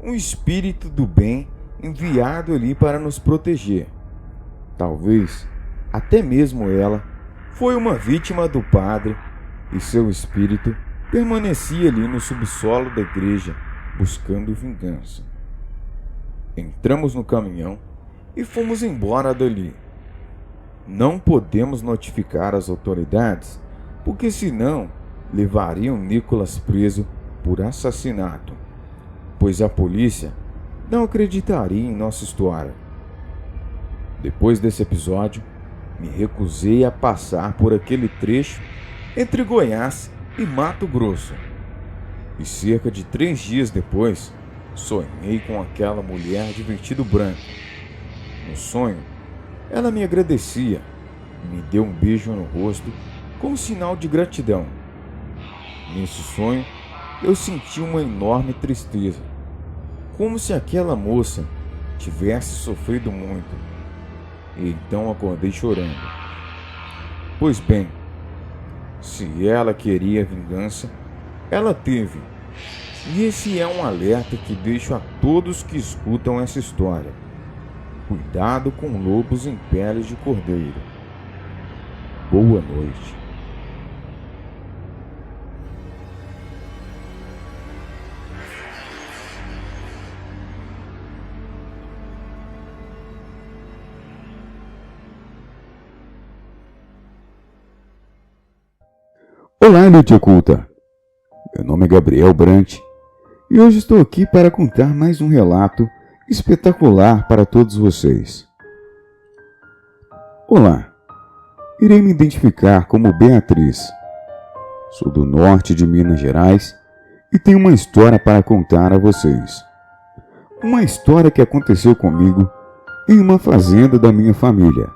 um espírito do bem enviado ali para nos proteger. Talvez até mesmo ela foi uma vítima do padre e seu espírito permanecia ali no subsolo da igreja buscando vingança. Entramos no caminhão e fomos embora dali. Não podemos notificar as autoridades, porque senão levariam Nicholas preso por assassinato, pois a polícia não acreditaria em nossa história. Depois desse episódio, me recusei a passar por aquele trecho entre Goiás e Mato Grosso. E cerca de 3 dias depois, sonhei com aquela mulher de vestido branco. No sonho, ela me agradecia e me deu um beijo no rosto como sinal de gratidão. Nesse sonho, eu senti uma enorme tristeza, como se aquela moça tivesse sofrido muito. E então acordei chorando. Pois bem, se ela queria vingança, ela teve. E esse é um alerta que deixo a todos que escutam essa história. Cuidado com lobos em peles de cordeiro. Boa noite. Olá, Noite Oculta! Meu nome é Gabriel Brant e hoje estou aqui para contar mais um relato espetacular para todos vocês. Olá, irei me identificar como Beatriz. Sou do norte de Minas Gerais e tenho uma história para contar a vocês. Uma história que aconteceu comigo em uma fazenda da minha família.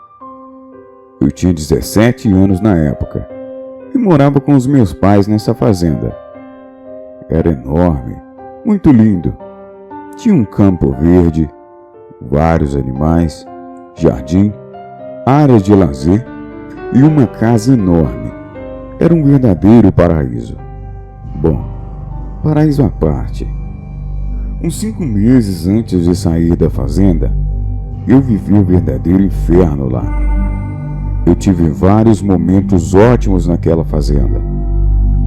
Eu tinha 17 anos na época e morava com os meus pais nessa fazenda. Era enorme, muito lindo. Tinha um campo verde, vários animais, jardim, áreas de lazer e uma casa enorme. Era um verdadeiro paraíso. Bom, paraíso à parte. Uns 5 meses antes de sair da fazenda, eu vivi um verdadeiro inferno lá. Eu tive vários momentos ótimos naquela fazenda.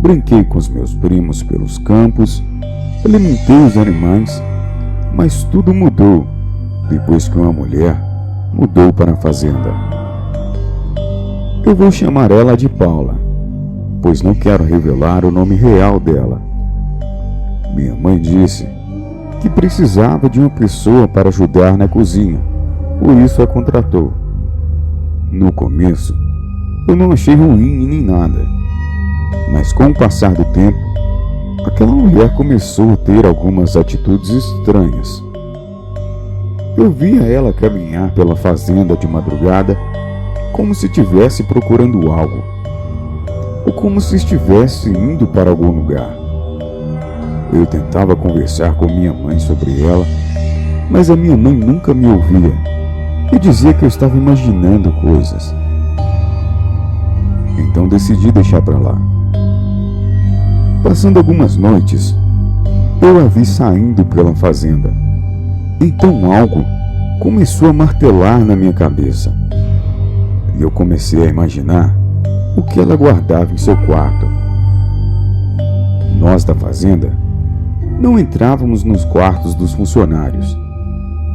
Brinquei com os meus primos pelos campos, alimentei os animais, mas tudo mudou depois que uma mulher mudou para a fazenda. Eu vou chamar ela de Paula, pois não quero revelar o nome real dela. Minha mãe disse que precisava de uma pessoa para ajudar na cozinha, por isso a contratou. No começo, eu não achei ruim nem nada, mas com o passar do tempo, aquela mulher começou a ter algumas atitudes estranhas. Eu via ela caminhar pela fazenda de madrugada como se estivesse procurando algo, ou como se estivesse indo para algum lugar. Eu tentava conversar com minha mãe sobre ela, mas a minha mãe nunca me ouvia e dizia que eu estava imaginando coisas. Então decidi deixar para lá. Passando algumas noites, eu a vi saindo pela fazenda. Então algo começou a martelar na minha cabeça. E eu comecei a imaginar o que ela guardava em seu quarto. Nós da fazenda não entrávamos nos quartos dos funcionários,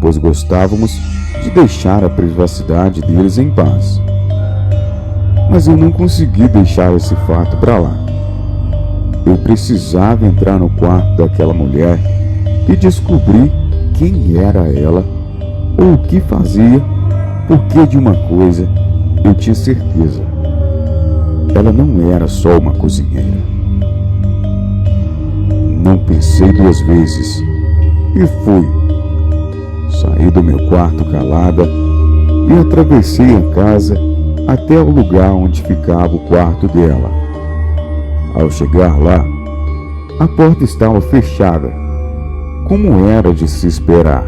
pois gostávamos de deixar a privacidade deles em paz. Mas eu não consegui deixar esse fato para lá. Eu precisava entrar no quarto daquela mulher e descobrir quem era ela ou o que fazia, porque de uma coisa eu tinha certeza: ela não era só uma cozinheira. Não pensei 2 vezes e fui. Saí do meu quarto calada e atravessei a casa até o lugar onde ficava o quarto dela. Ao chegar lá, a porta estava fechada, como era de se esperar.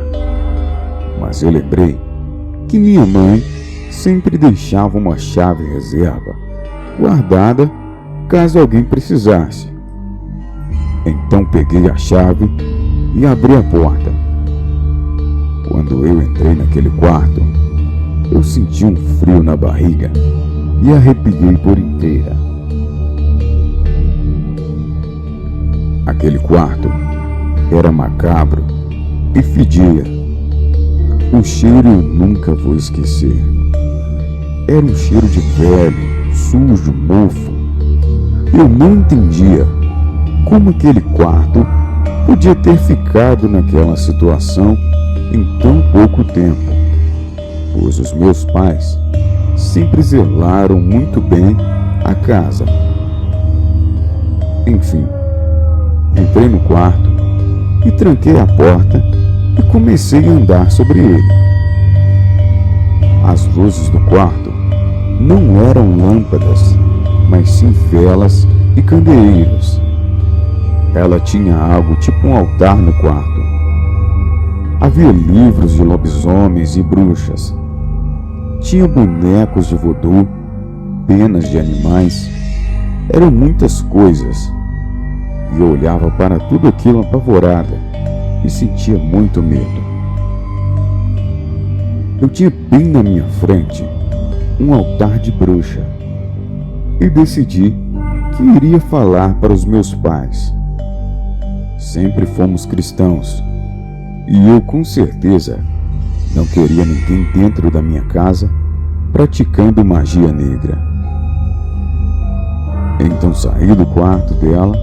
Mas eu lembrei que minha mãe sempre deixava uma chave reserva, guardada caso alguém precisasse. Então peguei a chave e abri a porta. Quando eu entrei naquele quarto, eu senti um frio na barriga e arrepiei por inteira. Aquele quarto era macabro e fedia. O cheiro eu nunca vou esquecer. Era um cheiro de velho, sujo, mofo. Eu não entendia como aquele quarto podia ter ficado naquela situação em tão pouco tempo, pois os meus pais sempre zelaram muito bem a casa. Enfim, entrei no quarto e tranquei a porta e comecei a andar sobre ele. As luzes do quarto não eram lâmpadas, mas sim velas e candeeiros. Ela tinha algo tipo um altar no quarto. Havia livros de lobisomens e bruxas. Tinha bonecos de voodoo, penas de animais. Eram muitas coisas. E eu olhava para tudo aquilo apavorada e sentia muito medo. Eu tinha bem na minha frente um altar de bruxa e decidi que iria falar para os meus pais. Sempre fomos cristãos e eu com certeza não queria ninguém dentro da minha casa praticando magia negra. Então saí do quarto dela,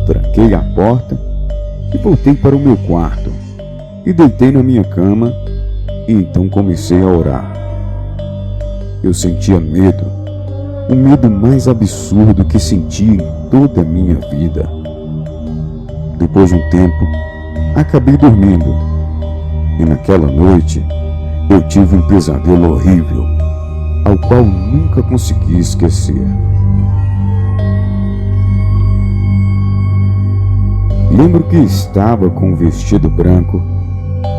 tranquei a porta e voltei para o meu quarto e deitei na minha cama e então comecei a orar. Eu sentia medo, o medo mais absurdo que senti em toda a minha vida. Depois de um tempo, acabei dormindo e naquela noite eu tive um pesadelo horrível, ao qual nunca consegui esquecer. Lembro que estava com um vestido branco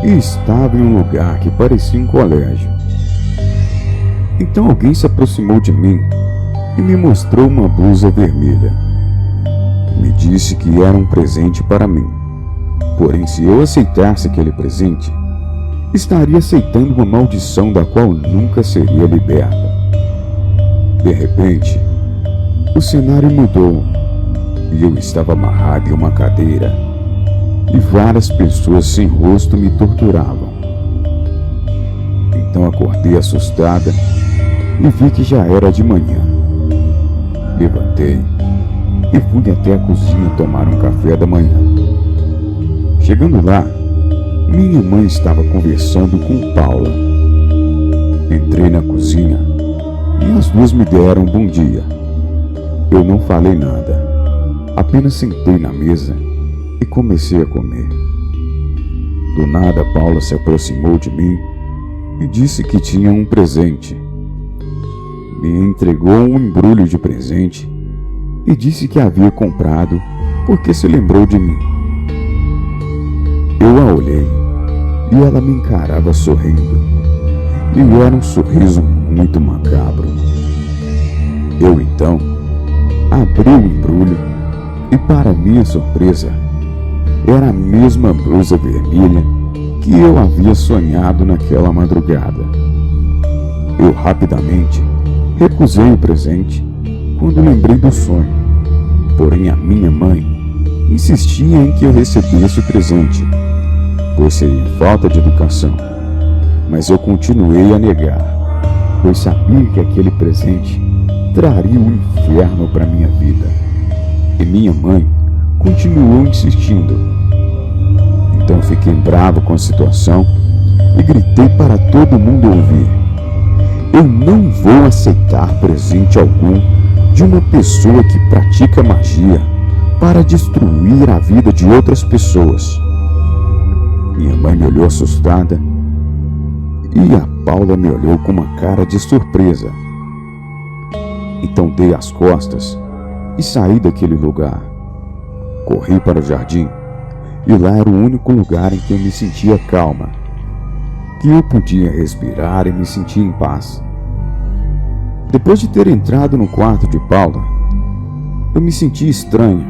e estava em um lugar que parecia um colégio. Então alguém se aproximou de mim e me mostrou uma blusa vermelha. Me disse que era um presente para mim. Porém, se eu aceitasse aquele presente, estaria aceitando uma maldição da qual nunca seria liberta. De repente, o cenário mudou e eu estava amarrado em uma cadeira e várias pessoas sem rosto me torturavam. Então acordei assustada e vi que já era de manhã. Levantei e fui até a cozinha tomar um café da manhã. Chegando lá, minha mãe estava conversando com Paula. Entrei na cozinha e as duas me deram bom dia. Eu não falei nada, apenas sentei na mesa e comecei a comer. Do nada, Paula se aproximou de mim e disse que tinha um presente. Me entregou um embrulho de presente e disse que havia comprado porque se lembrou de mim. Eu a olhei e ela me encarava sorrindo, e era um sorriso muito macabro. Eu então abri o embrulho e, para minha surpresa, era a mesma blusa vermelha que eu havia sonhado naquela madrugada. Eu rapidamente recusei o presente quando lembrei do sonho, porém a minha mãe insistia em que eu recebesse o presente, pois seria falta de educação. Mas eu continuei a negar, pois sabia que aquele presente traria o inferno para minha vida. E minha mãe continuou insistindo. Então fiquei bravo com a situação e gritei para todo mundo ouvir: eu não vou aceitar presente algum de uma pessoa que pratica magia para destruir a vida de outras pessoas. Minha mãe me olhou assustada e a Paula me olhou com uma cara de surpresa. Então dei as costas e saí daquele lugar. Corri para o jardim e lá era o único lugar em que eu me sentia calma, que eu podia respirar e me sentir em paz. Depois de ter entrado no quarto de Paula, eu me senti estranha,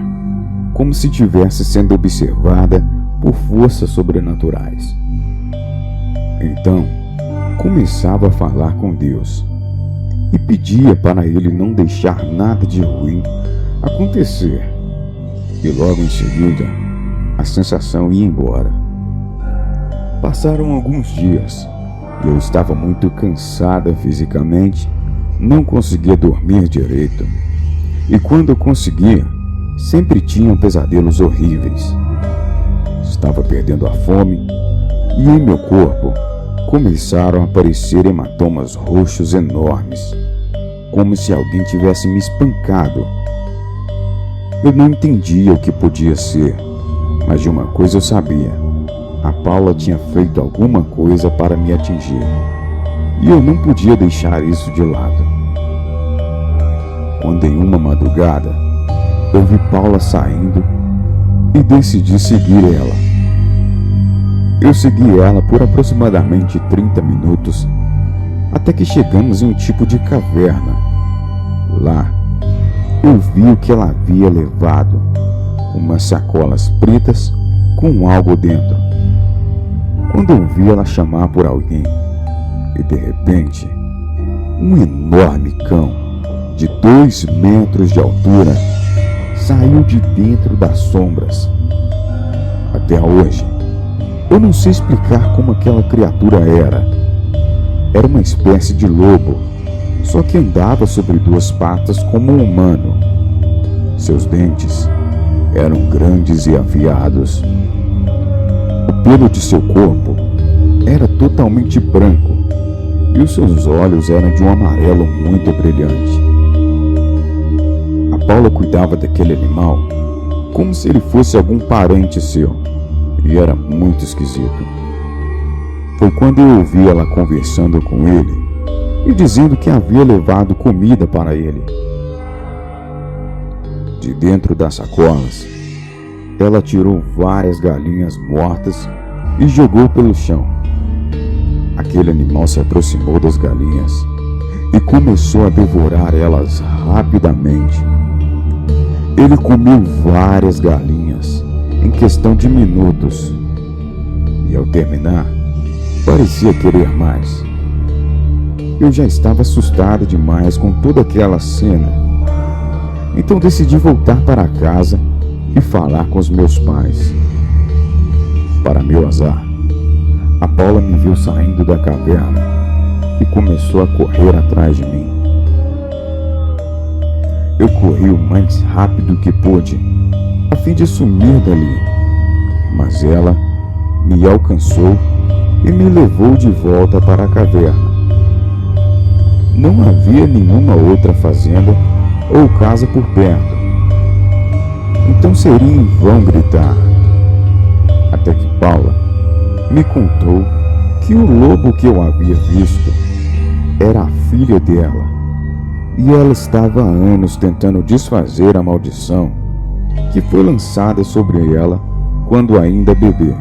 como se estivesse sendo observada por forças sobrenaturais. Então, começava a falar com Deus e pedia para Ele não deixar nada de ruim acontecer. E logo em seguida, a sensação ia embora. Passaram alguns dias e eu estava muito cansada fisicamente, não conseguia dormir direito. E quando eu conseguia, sempre tinha pesadelos horríveis. Estava perdendo a fome e em meu corpo começaram a aparecer hematomas roxos enormes, como se alguém tivesse me espancado. Eu não entendia o que podia ser, mas de uma coisa eu sabia: a Paula tinha feito alguma coisa para me atingir, e eu não podia deixar isso de lado. Quando em uma madrugada eu vi Paula saindo e decidi seguir ela. Eu segui ela por aproximadamente 30 minutos, até que chegamos em um tipo de caverna. Lá, eu vi o que ela havia levado, umas sacolas pretas com algo dentro. Quando eu vi ela chamar por alguém, e de repente, um enorme cão de 2 metros de altura saiu de dentro das sombras. Até hoje, eu não sei explicar como aquela criatura era. Era uma espécie de lobo, só que andava sobre 2 patas como um humano. Seus dentes eram grandes e afiados. O pelo de seu corpo era totalmente branco e os seus olhos eram de um amarelo muito brilhante. A Paula cuidava daquele animal como se ele fosse algum parente seu, e era muito esquisito. Foi quando eu ouvi ela conversando com ele e dizendo que havia levado comida para ele. De dentro das sacolas, ela tirou várias galinhas mortas e jogou pelo chão. Aquele animal se aproximou das galinhas e começou a devorar elas rapidamente. Ele comeu várias galinhas em questão de minutos e, ao terminar, parecia querer mais. Eu já estava assustada demais com toda aquela cena, então decidi voltar para casa e falar com os meus pais. Para meu azar, a Paula me viu saindo da caverna e começou a correr atrás de mim. Eu corri o mais rápido que pude, a fim de sumir dali, mas ela me alcançou e me levou de volta para a caverna. Não havia nenhuma outra fazenda ou casa por perto, então seria em vão gritar. Até que Paula me contou que o lobo que eu havia visto era a filha dela, e ela estava há anos tentando desfazer a maldição que foi lançada sobre ela quando ainda bebê.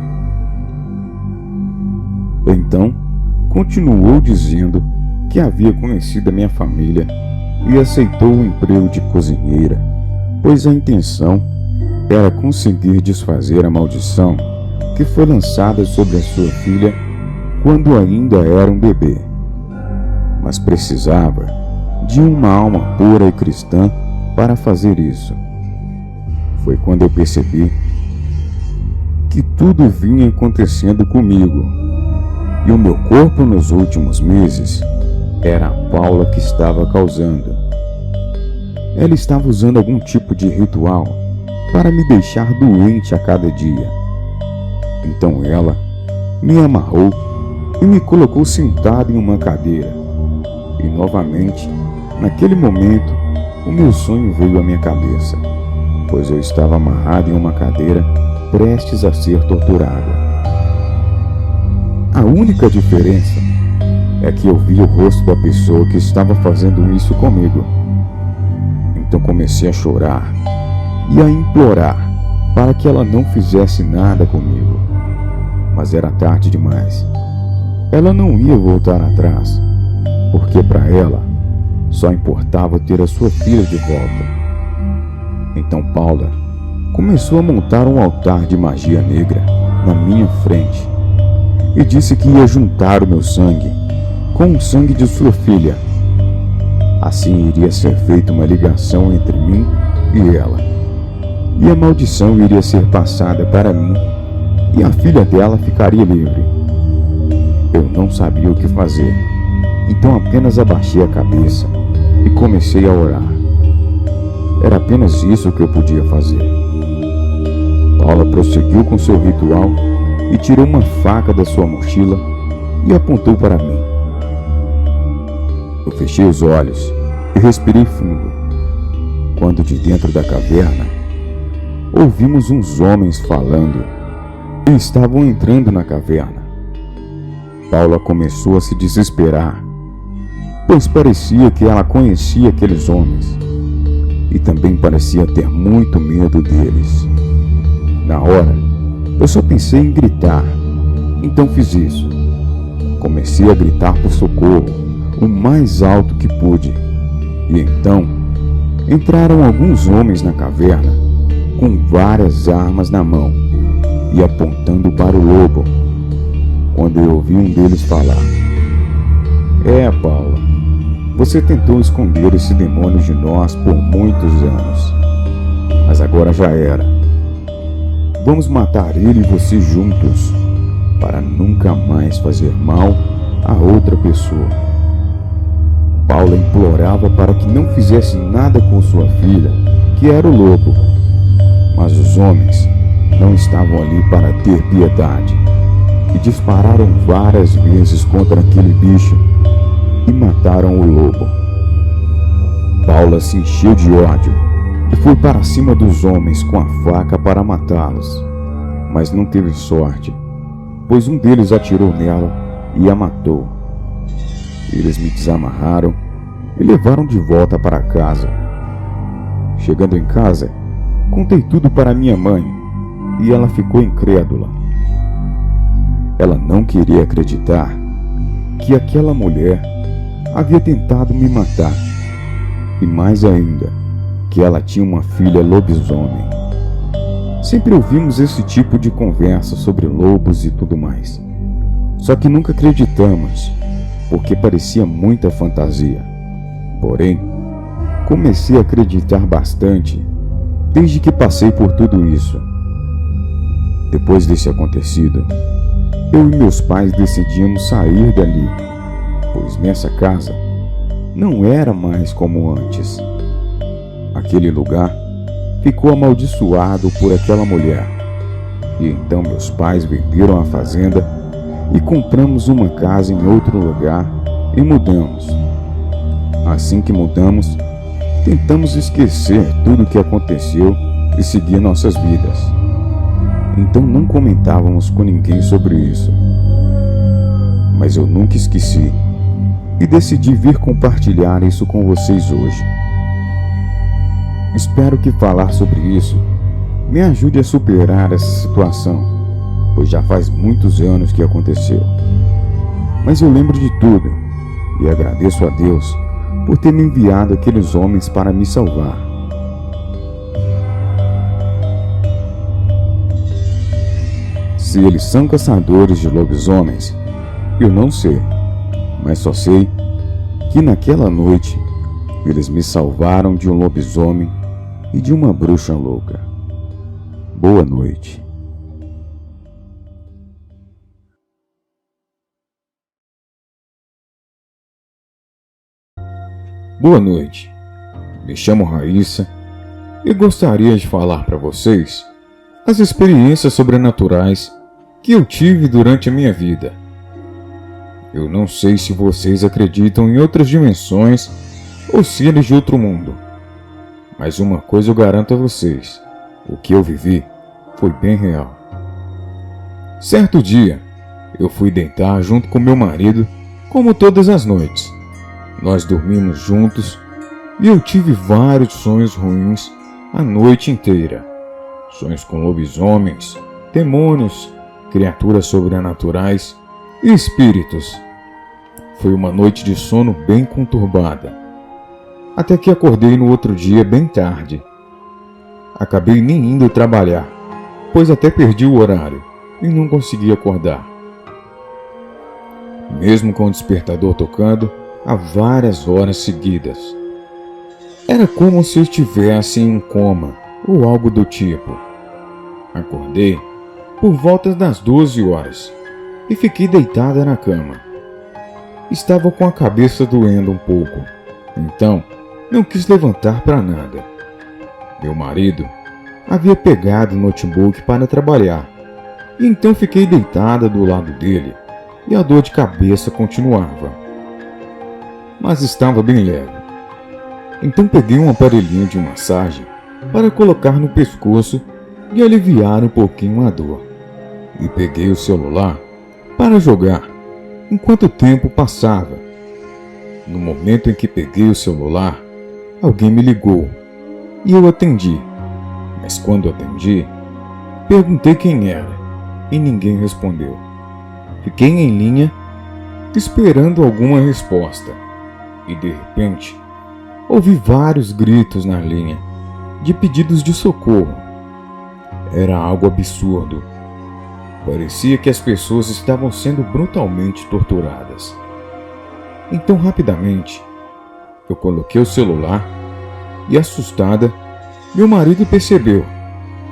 Então, continuou dizendo que havia conhecido a minha família e aceitou o emprego de cozinheira, pois a intenção era conseguir desfazer a maldição que foi lançada sobre a sua filha quando ainda era um bebê. Mas precisava de uma alma pura e cristã para fazer isso. Foi quando eu percebi que tudo vinha acontecendo comigo, e o meu corpo nos últimos meses era a Paula que estava causando. Ela estava usando algum tipo de ritual para me deixar doente a cada dia. Então ela me amarrou e me colocou sentado em uma cadeira. E novamente, naquele momento, o meu sonho veio à minha cabeça, pois eu estava amarrado em uma cadeira, prestes a ser torturada. A única diferença é que eu vi o rosto da pessoa que estava fazendo isso comigo. Então comecei a chorar e a implorar para que ela não fizesse nada comigo. Mas era tarde demais. Ela não ia voltar atrás, porque para ela só importava ter a sua filha de volta. Então Paula começou a montar um altar de magia negra na minha frente e disse que ia juntar o meu sangue com o sangue de sua filha. Assim iria ser feita uma ligação entre mim e ela, e a maldição iria ser passada para mim e a filha dela ficaria livre. Eu não sabia o que fazer, então apenas abaixei a cabeça e comecei a orar. Era apenas isso que eu podia fazer. Paula prosseguiu com seu ritual e tirou uma faca da sua mochila e apontou para mim. Eu fechei os olhos e respirei fundo, quando de dentro da caverna ouvimos uns homens falando e estavam entrando na caverna. Paula começou a se desesperar, pois parecia que ela conhecia aqueles homens e também parecia ter muito medo deles. Na hora, eu só pensei em gritar, então fiz isso. Comecei a gritar por socorro, o mais alto que pude, e então entraram alguns homens na caverna com várias armas na mão e apontando para o lobo. Quando eu ouvi um deles falar: Paula, você tentou esconder esse demônio de nós por muitos anos, mas agora já era. Vamos matar ele e você juntos, para nunca mais fazer mal a outra pessoa. Paula implorava para que não fizesse nada com sua filha, que era o lobo, mas os homens não estavam ali para ter piedade e dispararam várias vezes contra aquele bicho e mataram o lobo. Paula se encheu de ódio e foi para cima dos homens com a faca para matá-los, mas não teve sorte, pois um deles atirou nela e a matou. Eles me desamarraram e levaram de volta para casa. Chegando em casa, contei tudo para minha mãe e ela ficou incrédula. Ela não queria acreditar que aquela mulher havia tentado me matar, e mais ainda, que ela tinha uma filha lobisomem. Sempre ouvimos esse tipo de conversa sobre lobos e tudo mais, só que nunca acreditamos, porque parecia muita fantasia. Porém, comecei a acreditar bastante desde que passei por tudo isso. Depois desse acontecido, eu e meus pais decidimos sair dali, pois nessa casa não era mais como antes. Aquele lugar ficou amaldiçoado por aquela mulher, e então meus pais venderam a fazenda e compramos uma casa em outro lugar e mudamos. Assim que mudamos, tentamos esquecer tudo o que aconteceu e seguir nossas vidas. Então não comentávamos com ninguém sobre isso. Mas eu nunca esqueci e decidi vir compartilhar isso com vocês hoje. Espero que falar sobre isso me ajude a superar essa situação, pois já faz muitos anos que aconteceu. Mas eu lembro de tudo e agradeço a Deus por ter me enviado aqueles homens para me salvar. Se eles são caçadores de lobisomens, eu não sei, mas só sei que naquela noite eles me salvaram de um lobisomem e de uma bruxa louca. Boa noite. Boa noite, me chamo Raíssa e gostaria de falar para vocês as experiências sobrenaturais que eu tive durante a minha vida. Eu não sei se vocês acreditam em outras dimensões ou seres de outro mundo, mas uma coisa eu garanto a vocês: o que eu vivi foi bem real. Certo dia, eu fui deitar junto com meu marido, como todas as noites. Nós dormimos juntos e eu tive vários sonhos ruins a noite inteira. Sonhos com lobisomens, demônios, criaturas sobrenaturais e espíritos. Foi uma noite de sono bem conturbada, até que acordei no outro dia bem tarde. Acabei nem indo trabalhar, pois até perdi o horário e não consegui acordar. Mesmo com o despertador tocando há várias horas seguidas. Era como se eu estivesse em um coma ou algo do tipo. Acordei por volta das 12 horas e fiquei deitada na cama. Estava com a cabeça doendo um pouco, então não quis levantar para nada. Meu marido havia pegado o notebook para trabalhar, e então fiquei deitada do lado dele e a dor de cabeça continuava. Mas estava bem leve. Então peguei um aparelhinho de massagem para colocar no pescoço e aliviar um pouquinho a dor. E peguei o celular para jogar enquanto o tempo passava. No momento em que peguei o celular, alguém me ligou e eu atendi. Mas quando atendi, Perguntei quem era e ninguém respondeu. Fiquei em linha, esperando alguma resposta, e de repente ouvi vários gritos na linha, de pedidos de socorro. Era algo absurdo. Parecia que as pessoas estavam sendo brutalmente torturadas. Então, rapidamente, eu coloquei o celular e, assustada, meu marido percebeu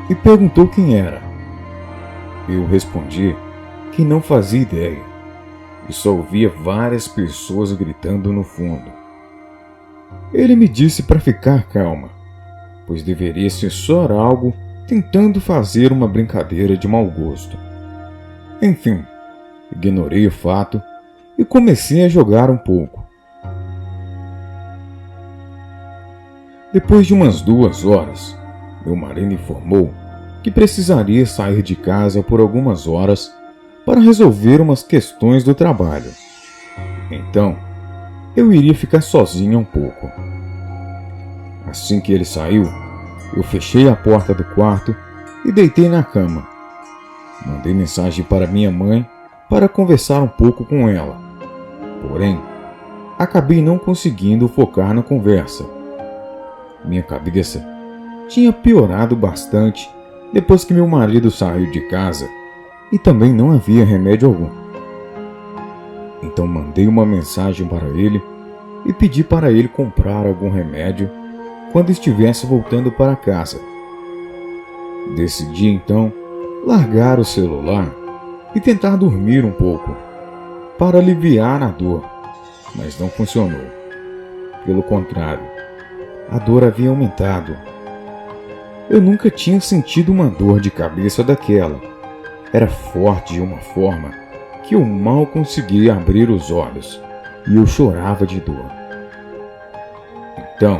e perguntou quem era. Eu respondi que não fazia ideia e só ouvia várias pessoas gritando no fundo. Ele me disse para ficar calma, pois deveria ser só algo tentando fazer uma brincadeira de mau gosto. Enfim, ignorei o fato e comecei a jogar um pouco. Depois de umas 2 horas, meu marido informou que precisaria sair de casa por algumas horas para resolver umas questões do trabalho. Então, eu iria ficar sozinha um pouco. Assim que ele saiu, eu fechei a porta do quarto e deitei na cama. Mandei mensagem para minha mãe para conversar um pouco com ela. Porém, acabei não conseguindo focar na conversa. Minha cabeça tinha piorado bastante depois que meu marido saiu de casa e também não havia remédio algum. Então mandei uma mensagem para ele e pedi para ele comprar algum remédio quando estivesse voltando para casa. Decidi então largar o celular e tentar dormir um pouco para aliviar a dor, mas não funcionou. Pelo contrário, a dor havia aumentado. Eu nunca tinha sentido uma dor de cabeça daquela. Era forte de uma forma que eu mal conseguia abrir os olhos e eu chorava de dor. Então,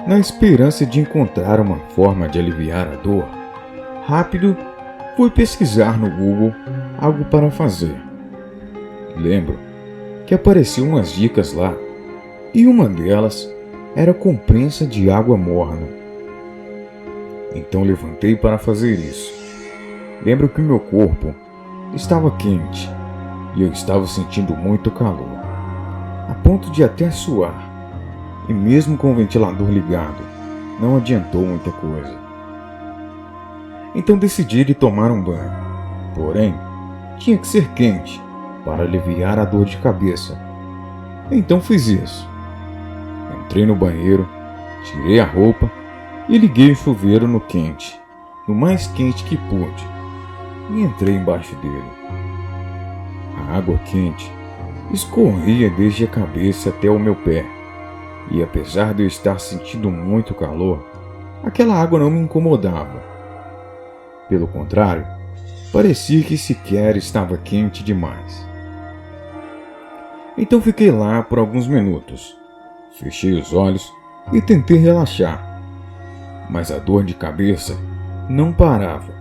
na esperança de encontrar uma forma de aliviar a dor, rápido fui pesquisar no Google algo para fazer. Lembro que apareciam umas dicas lá e uma delas era comprensa de água morna. Então levantei para fazer isso. Lembro que meu corpo estava quente e eu estava sentindo muito calor, a ponto de até suar. E mesmo com o ventilador ligado, não adiantou muita coisa. Então decidi de tomar um banho. Porém, tinha que ser quente para aliviar a dor de cabeça. Então fiz isso. Entrei no banheiro, tirei a roupa e liguei o chuveiro no quente, no mais quente que pude, e entrei embaixo dele. A água quente escorria desde a cabeça até o meu pé, e apesar de eu estar sentindo muito calor, aquela água não me incomodava. Pelo contrário, parecia que sequer estava quente demais. Então fiquei lá por alguns minutos, fechei os olhos e tentei relaxar, mas a dor de cabeça não parava.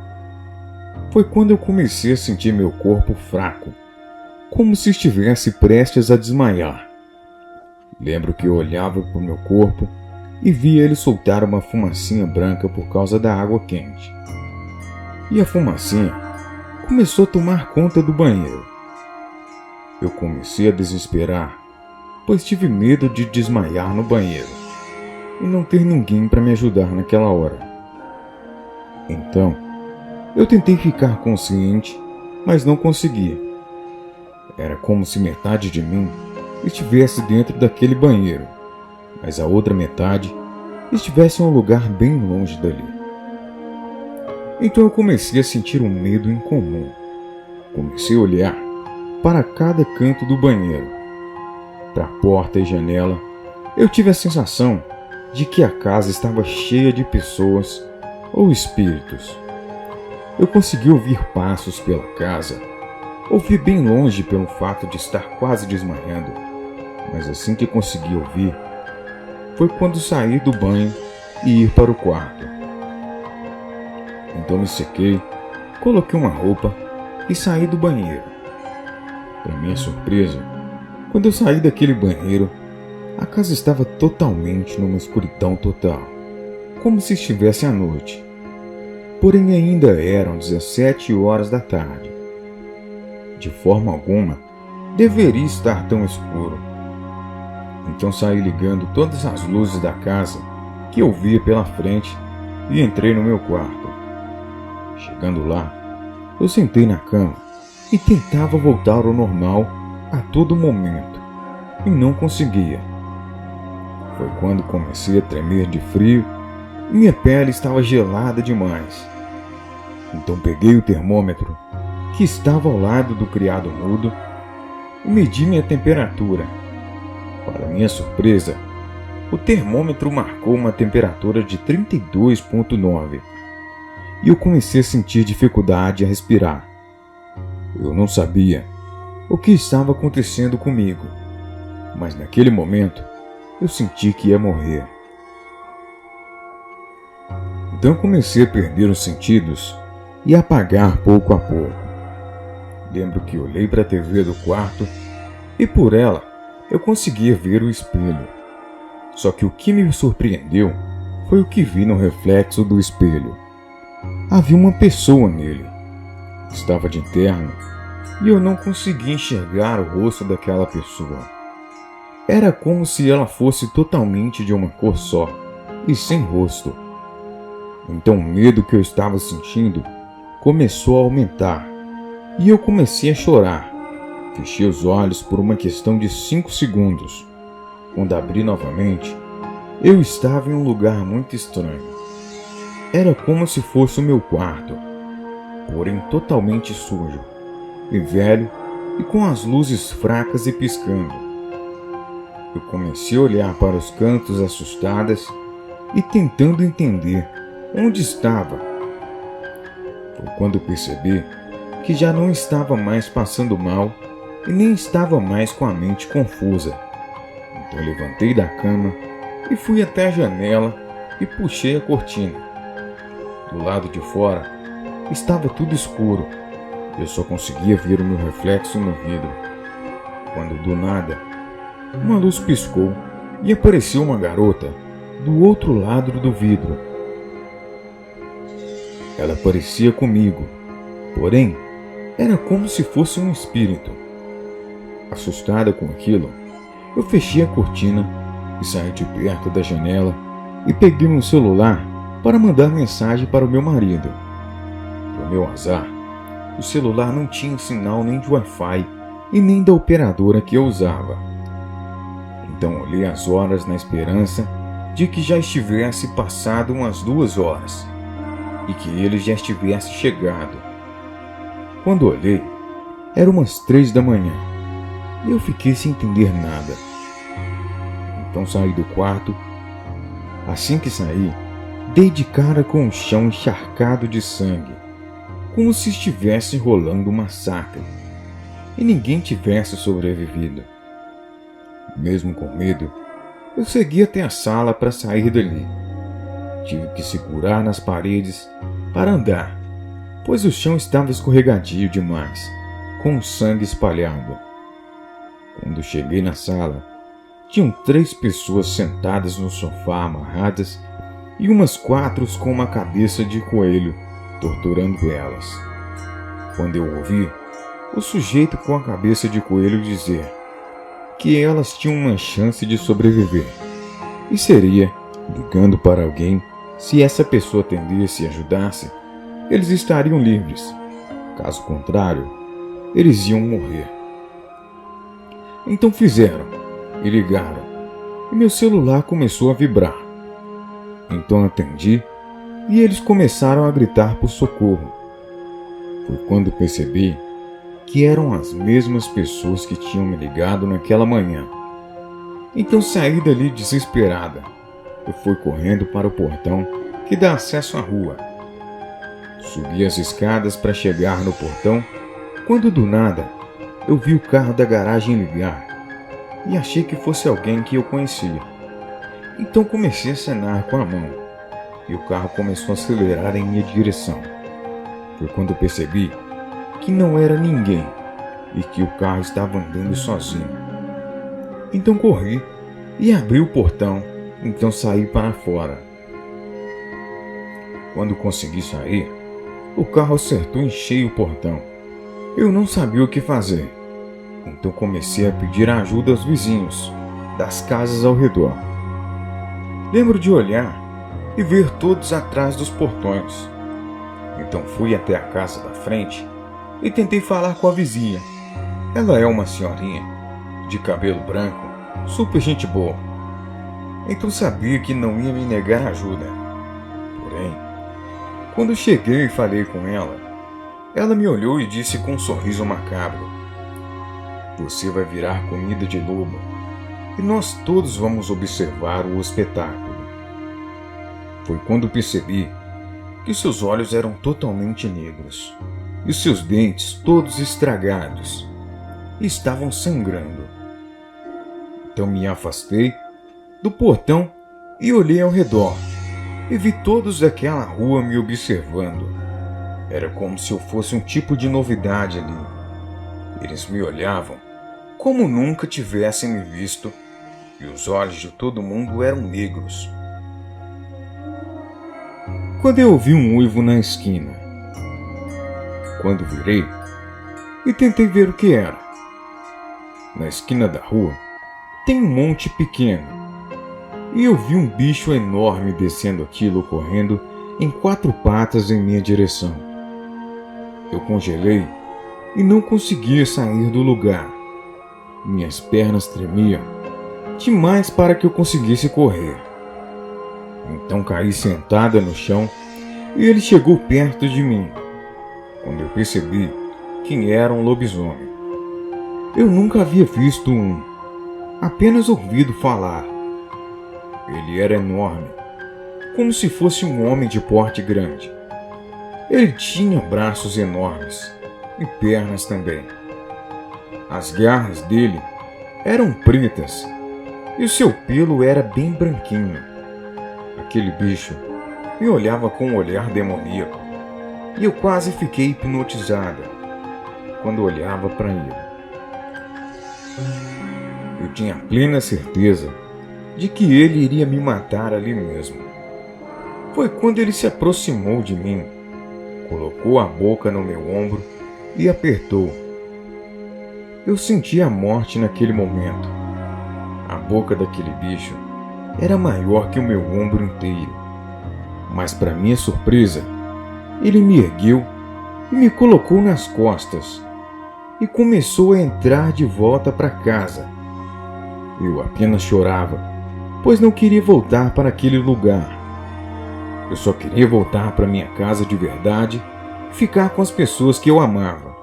Foi quando eu comecei a sentir meu corpo fraco, como se estivesse prestes a desmaiar. Lembro que eu olhava para o meu corpo e via ele soltar uma fumacinha branca por causa da água quente. E a fumacinha começou a tomar conta do banheiro. Eu comecei a desesperar, pois tive medo de desmaiar no banheiro e não ter ninguém para me ajudar naquela hora. Então, eu tentei ficar consciente, mas não conseguia. Era como se metade de mim estivesse dentro daquele banheiro, mas a outra metade estivesse em um lugar bem longe dali. Então eu comecei a sentir um medo incomum. Comecei a olhar para cada canto do banheiro, para a porta e janela. Eu tive a sensação de que a casa estava cheia de pessoas ou espíritos. Eu consegui ouvir passos pela casa. Ouvi bem longe pelo fato de estar quase desmaiando, mas assim que consegui ouvir, foi quando saí do banho e ir para o quarto. Então me sequei, coloquei uma roupa e saí do banheiro. Para minha surpresa, quando eu saí daquele banheiro, a casa estava totalmente numa escuridão total, como se estivesse à noite. porém ainda eram 17 horas da tarde. De forma alguma, deveria estar tão escuro. Então saí ligando todas as luzes da casa que eu via pela frente e entrei no meu quarto. Chegando lá, eu sentei na cama e tentava voltar ao normal a todo momento, e não conseguia. Foi quando comecei a tremer de frio e minha pele estava gelada demais. Então peguei o termômetro, que estava ao lado do criado mudo, e medi minha temperatura. Para minha surpresa, o termômetro marcou uma temperatura de 32,9 e eu comecei a sentir dificuldade a respirar. Eu não sabia o que estava acontecendo comigo, mas naquele momento eu senti que ia morrer. Então comecei a perder os sentidos e a apagar pouco a pouco. Lembro que olhei para a TV do quarto e por ela eu conseguia ver o espelho. Só que o que me surpreendeu foi o que vi no reflexo do espelho. Havia uma pessoa nele. Estava de terno e eu não conseguia enxergar o rosto daquela pessoa. Era como se ela fosse totalmente de uma cor só e sem rosto. Então o medo que eu estava sentindo começou a aumentar e eu comecei a chorar. Fechei os olhos por uma questão de 5 segundos. Quando abri novamente, eu estava em um lugar muito estranho. Era como se fosse o meu quarto, porém totalmente sujo, e velho e com as luzes fracas e piscando. Eu comecei a olhar para os cantos assustadas e tentando entender onde estava. Foi quando percebi que já não estava mais passando mal e nem estava mais com a mente confusa. Então levantei da cama e fui até a janela e puxei a cortina. Do lado de fora estava tudo escuro. Eu só conseguia ver o meu reflexo no vidro. Quando do nada, uma luz piscou e apareceu uma garota do outro lado do vidro. Ela parecia comigo, porém era como se fosse um espírito. Assustada com aquilo, eu fechei a cortina e saí de perto da janela e peguei meu celular para mandar mensagem para o meu marido. Por meu azar, o celular não tinha sinal nem de Wi-Fi e nem da operadora que eu usava. Então olhei as horas na esperança de que já estivesse passado umas 2 horas e que ele já estivesse chegado. Quando olhei, eram umas 3 da manhã e eu fiquei sem entender nada. Então saí do quarto. Assim que saí, dei de cara com o chão encharcado de sangue, como se estivesse rolando um massacre e ninguém tivesse sobrevivido. Mesmo com medo, eu segui até a sala para sair dali. Tive que segurar nas paredes para andar, pois o chão estava escorregadio demais, com sangue espalhado. Quando cheguei na sala, tinham 3 pessoas sentadas no sofá amarradas e umas 4 com uma cabeça de coelho torturando elas. Quando eu ouvi o sujeito com a cabeça de coelho dizer que elas tinham uma chance de sobreviver e seria ligando para alguém, se essa pessoa atendesse e ajudasse, eles estariam livres. Caso contrário, eles iam morrer. Então fizeram e ligaram, e meu celular começou a vibrar. Então atendi e eles começaram a gritar por socorro. Foi quando percebi que eram as mesmas pessoas que tinham me ligado naquela manhã. Então saí dali desesperada. Eu fui correndo para o portão que dá acesso à rua. Subi as escadas para chegar no portão, quando do nada eu vi o carro da garagem ligar e achei que fosse alguém que eu conhecia. Então comecei a acenar com a mão e o carro começou a acelerar em minha direção. Foi quando percebi que não era ninguém e que o carro estava andando sozinho. Então corri e abri o portão, então saí para fora. Quando consegui sair, o carro acertou em cheio o portão. Eu não sabia o que fazer, então comecei a pedir ajuda aos vizinhos das casas ao redor. Lembro de olhar e ver todos atrás dos portões. Então fui até a casa da frente e tentei falar com a vizinha. Ela é uma senhorinha, de cabelo branco, super gente boa. Então sabia que não ia me negar ajuda. Porém, quando cheguei e falei com ela, ela me olhou e disse com um sorriso macabro: "Você vai virar comida de lobo e nós todos vamos observar o espetáculo." Foi quando percebi que seus olhos eram totalmente negros e seus dentes todos estragados e estavam sangrando. Então me afastei do portão e olhei ao redor e vi todos daquela rua me observando. Era como se eu fosse um tipo de novidade ali. Eles me olhavam como nunca tivessem me visto e os olhos de todo mundo eram negros. Quando eu ouvi um uivo na esquina, quando virei e tentei ver o que era, na esquina da rua tem um monte pequeno e eu vi um bicho enorme descendo aquilo correndo em 4 patas em minha direção. Eu congelei e não conseguia sair do lugar. Minhas pernas tremiam demais para que eu conseguisse correr. Então caí sentada no chão e ele chegou perto de mim. Quando eu percebi que era um lobisomem. Eu nunca havia visto um, apenas ouvido falar. Ele era enorme, como se fosse um homem de porte grande. Ele tinha braços enormes e pernas também. As garras dele eram pretas e o seu pelo era bem branquinho. Aquele bicho me olhava com um olhar demoníaco e eu quase fiquei hipnotizada quando olhava para ele. Eu tinha plena certeza de que ele iria me matar ali mesmo. Foi quando ele se aproximou de mim, colocou a boca no meu ombro e apertou. Eu senti a morte naquele momento. A boca daquele bicho era maior que o meu ombro inteiro. Mas para minha surpresa, ele me ergueu e me colocou nas costas e começou a entrar de volta para casa. Eu apenas chorava, pois não queria voltar para aquele lugar. Eu só queria voltar para minha casa de verdade e ficar com as pessoas que eu amava.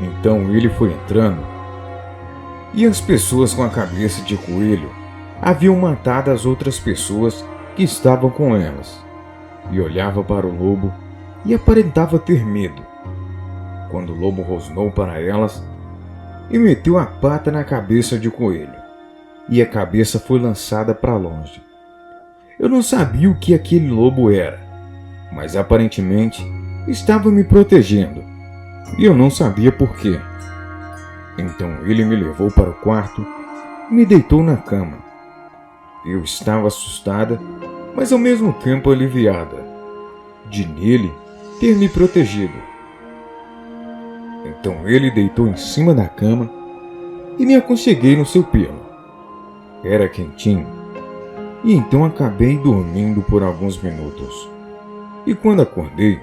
Então ele foi entrando e as pessoas com a cabeça de coelho haviam matado as outras pessoas que estavam com elas. E olhava para o lobo e aparentava ter medo. Quando o lobo rosnou para elas e meteu a pata na cabeça de coelho, e a cabeça foi lançada para longe. Eu não sabia o que aquele lobo era, mas aparentemente estava me protegendo, e eu não sabia por quê. Então ele me levou para o quarto e me deitou na cama. Eu estava assustada, mas ao mesmo tempo aliviada, de nele ter me protegido. Então ele deitou em cima da cama e me aconcheguei no seu pelo. Era quentinho, e então acabei dormindo por alguns minutos. E quando acordei,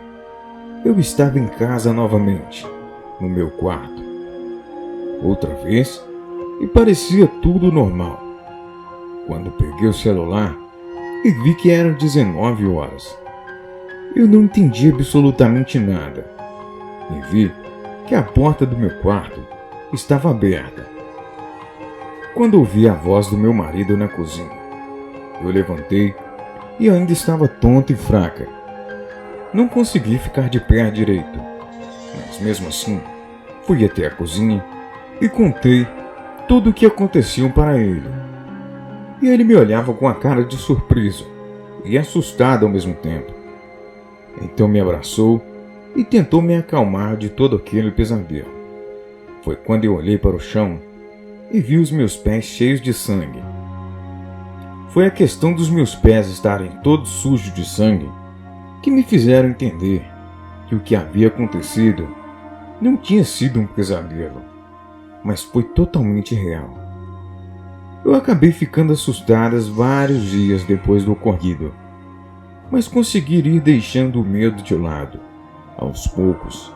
eu estava em casa novamente, no meu quarto. Outra vez, e parecia tudo normal. Quando peguei o celular e vi que eram 19 horas. Eu não entendi absolutamente nada e vi que a porta do meu quarto estava aberta. Quando ouvi a voz do meu marido na cozinha, eu levantei e ainda estava tonta e fraca. Não consegui ficar de pé direito, mas mesmo assim fui até a cozinha e contei tudo o que aconteceu para ele. E ele me olhava com a cara de surpreso e assustado ao mesmo tempo. Então me abraçou e tentou me acalmar de todo aquele pesadelo. Foi quando eu olhei para o chão e vi os meus pés cheios de sangue. Foi a questão dos meus pés estarem todos sujos de sangue que me fizeram entender que o que havia acontecido não tinha sido um pesadelo, mas foi totalmente real. Eu acabei ficando assustadas vários dias depois do ocorrido, mas consegui ir deixando o medo de lado, aos poucos,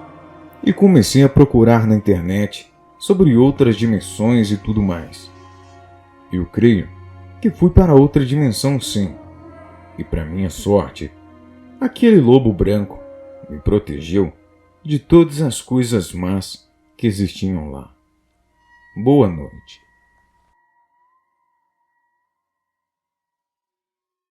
e comecei a procurar na internet sobre outras dimensões e tudo mais. Eu creio que fui para outra dimensão sim, e para minha sorte, aquele lobo branco me protegeu de todas as coisas más que existiam lá. Boa noite.